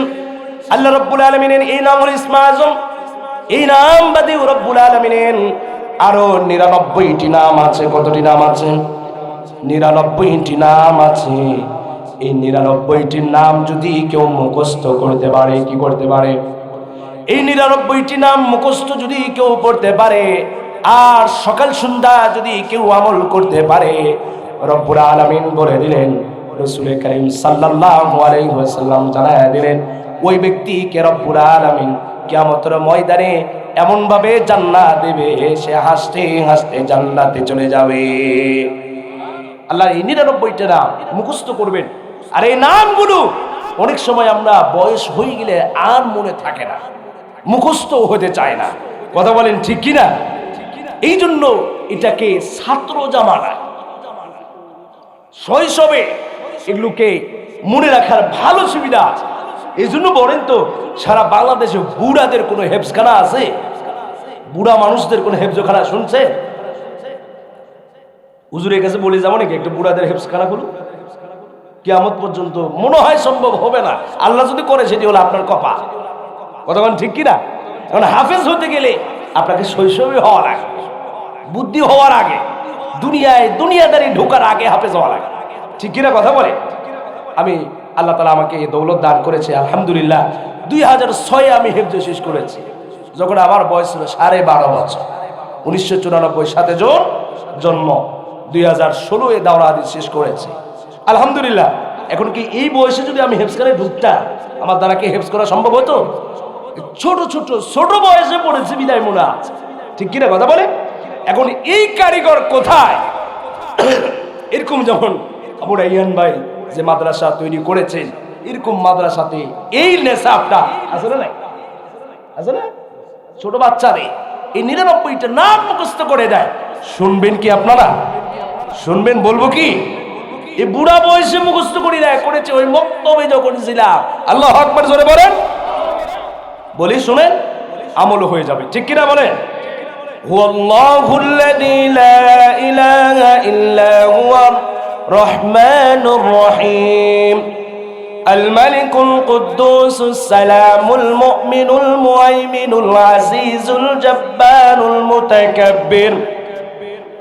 আল্লাহ রাব্বুল আলামিনের এই নাম হলো ইসমে আজম। এই নাম বাদে রব্বুল আলামিনের আরো 99টি নাম আছে। কতটি নাম আছে? 99টি নাম আছে। এই 99টি নাম যদি কেউ মুখস্থ করতে পারে, কি করতে পারে? এই 99টি নাম মুখস্থ যদি কেউ পড়তে পারে, আর সকাল সন্ধ্যা যদি কেউ আমল করতে পারে, রব্বুল আলামিন বলে দিলেন, রাসূল করিম সাল্লাল্লাহু আলাইহি ওয়াসাল্লাম জানায়া দিলেন, ওই ব্যক্তিকে রব্বুল আলামিন কিয়ামতের ময়দানে এমন ভাবে জান্নাত দেবে, সে হাসতে হাসতে জান্নাতে চলে যাবে। আল্লাহর এই 99টা নাম মুখস্থ করবেন। আর এই নামগুলো অনেক সময় আমরা বয়স হয়ে গেলে আর মনে থাকে না, মুখস্থ হতে চায় না। কথা বলেন ঠিক কিনা? এই জন্য এটাকে ছাত্র জামানা, শৈশবে এগুলোকে মনে রাখার ভালো সুবিধা আছে। এই জন্য বলেন তো, সারা বাংলাদেশে বুড়াদের কোনো হেফজখানা আছে? বুড়া মানুষদের কোনো হেফজখানা শুনছে? হুজুরের কাছে বলে যাবো নাকি একটা বুড়াদের হেফজখানা খুলো? কিয়ামত পর্যন্ত মনে হয় সম্ভব হবে না। আল্লাহ যদি করে, সেটি হলো আপনার কপাল। কথা বলেন ঠিক কিনা? এখন হাফেজ হতে গেলে আপনাকে শৈশবে হওয়া লাগে, বুদ্ধি হওয়ার আগে, দুনিয়াদারি ঢোকার আগে হাফেজ হওয়া লাগে। ঠিক কিনা কথা বলে? আমি আল্লাহ তাআলা আমাকে এই দৌলত দান করেছে, আলহামদুলিল্লাহ। 2006 আমি হেফজ শেষ করেছি, যখন আমার বয়স ছিল 12.5 বছর। 1994 7 জুন জন্ম, 2016 দাওরা হাদিস শেষ করেছি, আলহামদুলিল্লাহ। এখন কি এই বয়সে যদি আমি হেফজখানে ঢুকতাম, আমার দ্বারা কি হেফজ করা সম্ভব হতো? ছোট বয়সে পড়েছি বিদায় মনে আছে। ঠিক কিনা কথা বলে? এখন এই কারিগর কোথায়? এরকম যেমন আবু রাইহান ভাই যে মাদ্রাসা তৈরি করেছেন, এরকম মাদ্রাসাতে এই নেশাবটা আসলে নাই, আসলে ছোট বাচ্চারে এই 99টা নাম মুখস্থ করে দেয়। শুনবেন কি আপনারা? শুনবেন? বলবো কি? এই বুড়া বয়সে মুখস্থ করি দেয়, করেছে ওই মক্তবে যখন ছিলাম। আল্লাহু আকবার জোরে বলেন। বলি শুনেন, আমল হয়ে যাবে, ঠিক কিনা বলেন? হুয়াল্লাহুল্লাযী লা ইলাহা ইল্লা হুয়ার রহমানুর রহিম الملك القدوس السلام المؤمن المهيمن العزيز الجبار المتكبر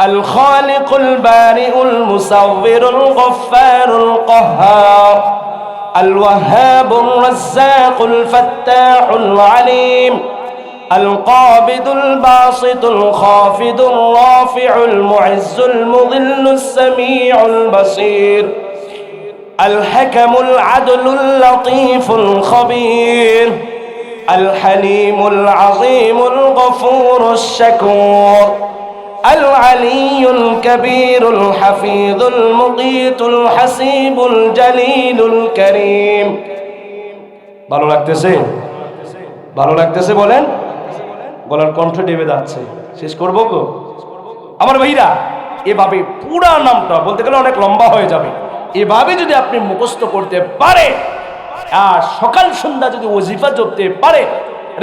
الخالق البارئ المصور الغفار القهار الوهاب الرزاق الفتاح العليم القابض الباسط الخافض الرافع المعز المذل السميع البصير الحكم العدل اللطيف الخبير الحليم العظيم الغفور الشكور العلي الكبير الحفيظ المقيت الحسيب الجليل الكريم ভালো লাগতেছে? ভালো লাগতেছে বলেন? গলার কণ্ঠ ডেবে যাচ্ছে, শেষ করবো গো আমার ভাইরা। এভাবে পুরা নামটা বলতে গেলে অনেক লম্বা হয়ে যাবে। এভাবে যদি আপনি মুখস্থ করতে পারে আর সকাল সন্ধ্যা যদি ওজিফা জপতে পারে,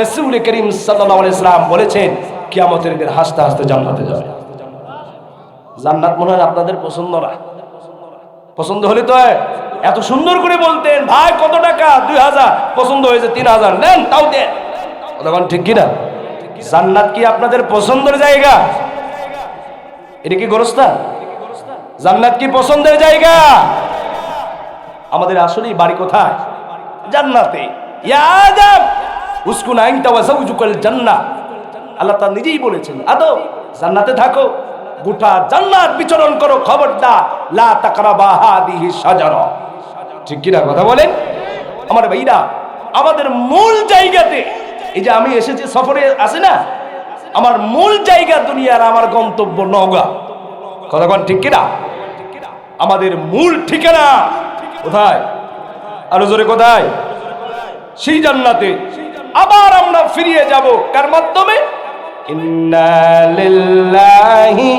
রাসূল করিম সাল্লাল্লাহু আলাইহি ওয়াসাল্লাম বলেছেন কিয়ামতের দিন হাসতে হাসতে জান্নাতে যাবে। জান্নাত মনে হয় আপনাদের পছন্দ না? পছন্দ হলে তো এত সুন্দর করে বলতেন, ভাই কত টাকা? 2000। পছন্দ হয়েছে 3000, নেন তাও দেন। তখন ঠিক কিনা? জান্নাত কি আপনাদের পছন্দের জায়গা? এটা কি গোরস্থান? জান্নাত কি পছন্দের জায়গা? আমাদের আসলেই বাড়ি কোথায়? জান্নাতে। ইয়া আদম উসকুন আনতা ওয়া যাওজুকাল জান্নাহ। আল্লাহ তাআলা নিজেই বলেছেন, আদম জান্নাতে থাকো, গোটা জান্নাত বিচরণ করো, খবরদার লা তাকরাবা হাদিহি শাজারা। ঠিক কি না কথা বলেন আমার ভাইরা? আমাদের মূল জায়গাতে, এই যে আমি এসেছি সফরে আছে না, আমার মূল জায়গা দুনিয়ার, আমার গন্তব্য নওগাঁ। কথা কোন ঠিক কিনা? আমাদের মূল ঠিকানা কোথায়? আরো জোরে কোথায়? সেই জান্নাতে। আবার আমরা ফিরিয়ে যাব কার মাধ্যমে? ইন্না লিল্লাহি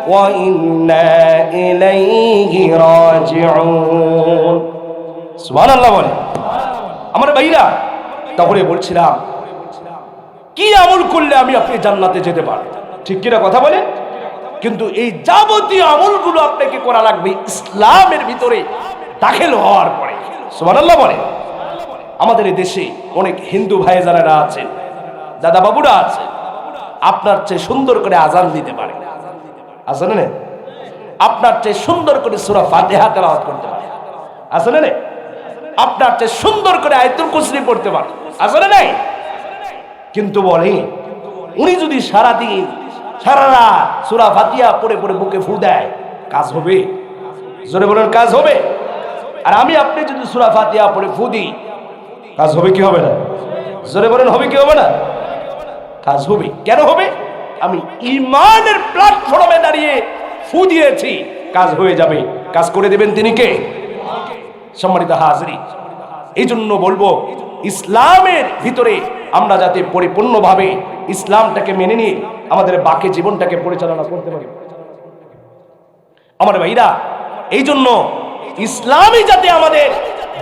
ওয়া ইন্না ইলাইহি রাজিউন। সুবহানাল্লাহ বলে আমার ভাইরা। তাহলে বলছিলাম কি আমল করলে আমি আপনি জান্নাতে যেতে পারব? ঠিক কিনা কথা বলেন? কিন্তু এই যাবতীয় আমলগুলো আপনাকে করা লাগবে ইসলামের ভিতরে দাখিল হওয়ার পরে। সুবহানাল্লাহ বলে। আমাদের এই দেশে অনেক হিন্দু ভাই যারা আছেন, দাদা বাবুরা আছে, আপনার চেয়ে সুন্দর করে আজান দিতে পারে, আসলে না? আপনার চেয়ে সুন্দর করে সূরা ফাতিহা তেলাওয়াত করতে পারে, আসলে না? আপনার চেয়ে সুন্দর করে আয়াতুল কুরসি পড়তে পারে, আসলে না? কিন্তু বলে উনি যদি সারা দিন সারা রাত সূরা ফাতিহা পড়ে পড়ে বুকে ফু দেয়, কাজ হবে? জোরে বলেন, কাজ হবে? আর আমি আপনি যদি সূরা ফাতিহা পড়ে ফু দিই, কাজ হবে কি হবে না? জোরে বলেন, হবে কি হবে না? কাজ হবে। কেন হবে? আমি ঈমানের প্ল্যাটফর্মে দাঁড়িয়ে ফু দিয়েছি, কাজ হয়ে যাবে। কাজ করে দেবেন তিনি কে? সম্মানিত হাজিরিন, এই জন্য বলবো ইসলামের ভিতরে আমরা যাতে পরিপূর্ণভাবে ইসলামটাকে মেনে নিয়ে আমাদের বাকি জীবনটাকে পরিচালনা করতে পারি আমার ভাইরা। এই জন্য ইসলামই যাতে আমাদের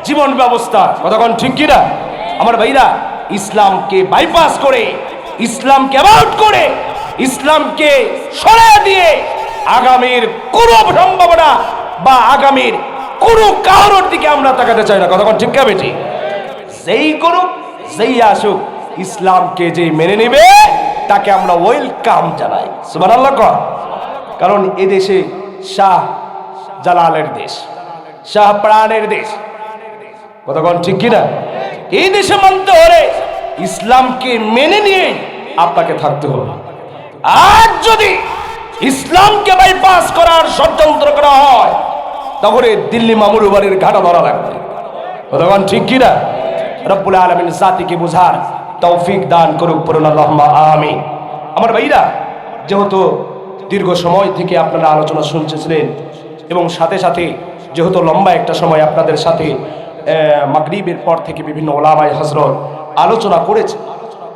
জীবন ব্যবস্থা, কতক্ষণ ঠিক কিনা আমার ভাইরা, ইসলামকে বাইপাস করে, ইসলামকে অ্যাভয়েড করে, ইসলামকে সরিয়ে দিয়ে আগামীর কোনো সম্ভাবনা বা আগামীর কোনো কারোর দিকে আমরা তাকাতে চাই না। কতক্ষণ ঠিক হবে? ঠিক যেই করুক, যেই আসুক, ইসলামকে যে মেনে নেবে তাকে আমরা ওয়েলকাম জানাই। সুবহানাল্লাহ। কারণ এদেশে শাহ জালালের দেশ, শাহ প্রাণের দেশ, কতক্ষণ ঠিক কিনা? এই দেশে মানতে হলে ইসলামকে মেনে নিয়ে আপনাকে থাকতে হবে। আর যদি ইসলামকে বাইপাস করার ষড়যন্ত্র করা হয়, তাহলে দিল্লি মামুর বাড়ির ঘাটা ধরা লাগবে। কতক্ষণ ঠিক কিনা? রব্বুল আলামিন জাতিকে বুঝার তৌফিক দান করুক, পড়ুন আল্লাহুম্মা আমিন। আমার ভাইরা, যেহেতু দীর্ঘ সময় থেকে আপনারা আলোচনা শুনছিলেন এবং সাথে সাথে যেহেতু লম্বা একটা সময় আপনাদের সাথে মাগরিবের পর থেকে বিভিন্ন ওলামায়ে হযরত আলোচনা করেছে,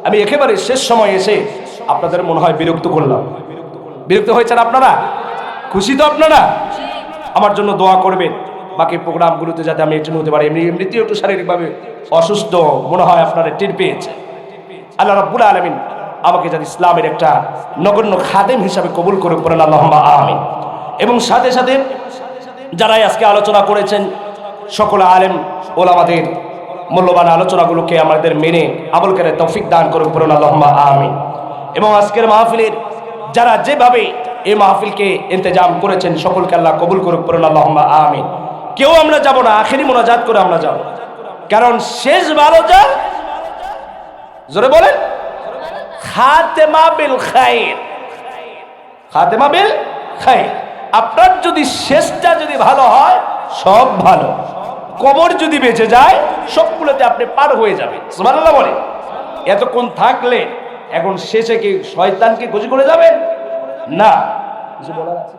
আমি একেবারে শেষ সময় এসে আপনাদের মনে হয় বিরক্ত করলাম। বিরক্ত হয়েছেন আপনারা? খুশি তো আপনারা? আমার জন্য দোয়া করবেন বাকি প্রোগ্রামগুলোতে যাতে আমি এটেন্ড হতে পারি। এমনিতেও একটু শারীরিকভাবে অসুস্থ মনে হয়, আপনারা টের পেয়েছেন। আল্লাহ রাব্বুল আলামিন আমাকে যাতে ইসলামের একটা নগণ্য খাদেম হিসাবে কবুল করে পড়েন আল্লাহুম্মা আমিন। এবং সাথে সাথে যারাই আজকে আলোচনা করেছেন সকল আলেম ওলামাদের মূল্যবান আলোচনাগুলোকে আমাদের মেনে আমল করে তৌফিক দান করুন পড়ুন আল্লাহুম্মা আমিন। এবং আজকের মাহফিলের যারা যেভাবে এই মাহফিলকে ইন্তজাম করেছেন সকলকে আল্লাহ কবুল করুক পড়ুন আল্লাহুম্মা আমিন। কেউ আমরা যাব না, আখেরি মোনাজাত করে আমরা যাব, কারণ শেষ ভালো যা জোরে বলেন খাতেমা বিল খায়র, খাতেমা বিল খায়র। আপনার যদি শেষটা যদি ভালো হয় সব ভালো, কবর যদি বেঁচে যায় সবগুলোতে আপনি পার হয়ে যাবেন। সুবহানাল্লাহ বলে। এতক্ষণ থাকলে এখন শেষে কি শয়তানকে খুশি করে যাবেন? না, কিছু বলার আছে?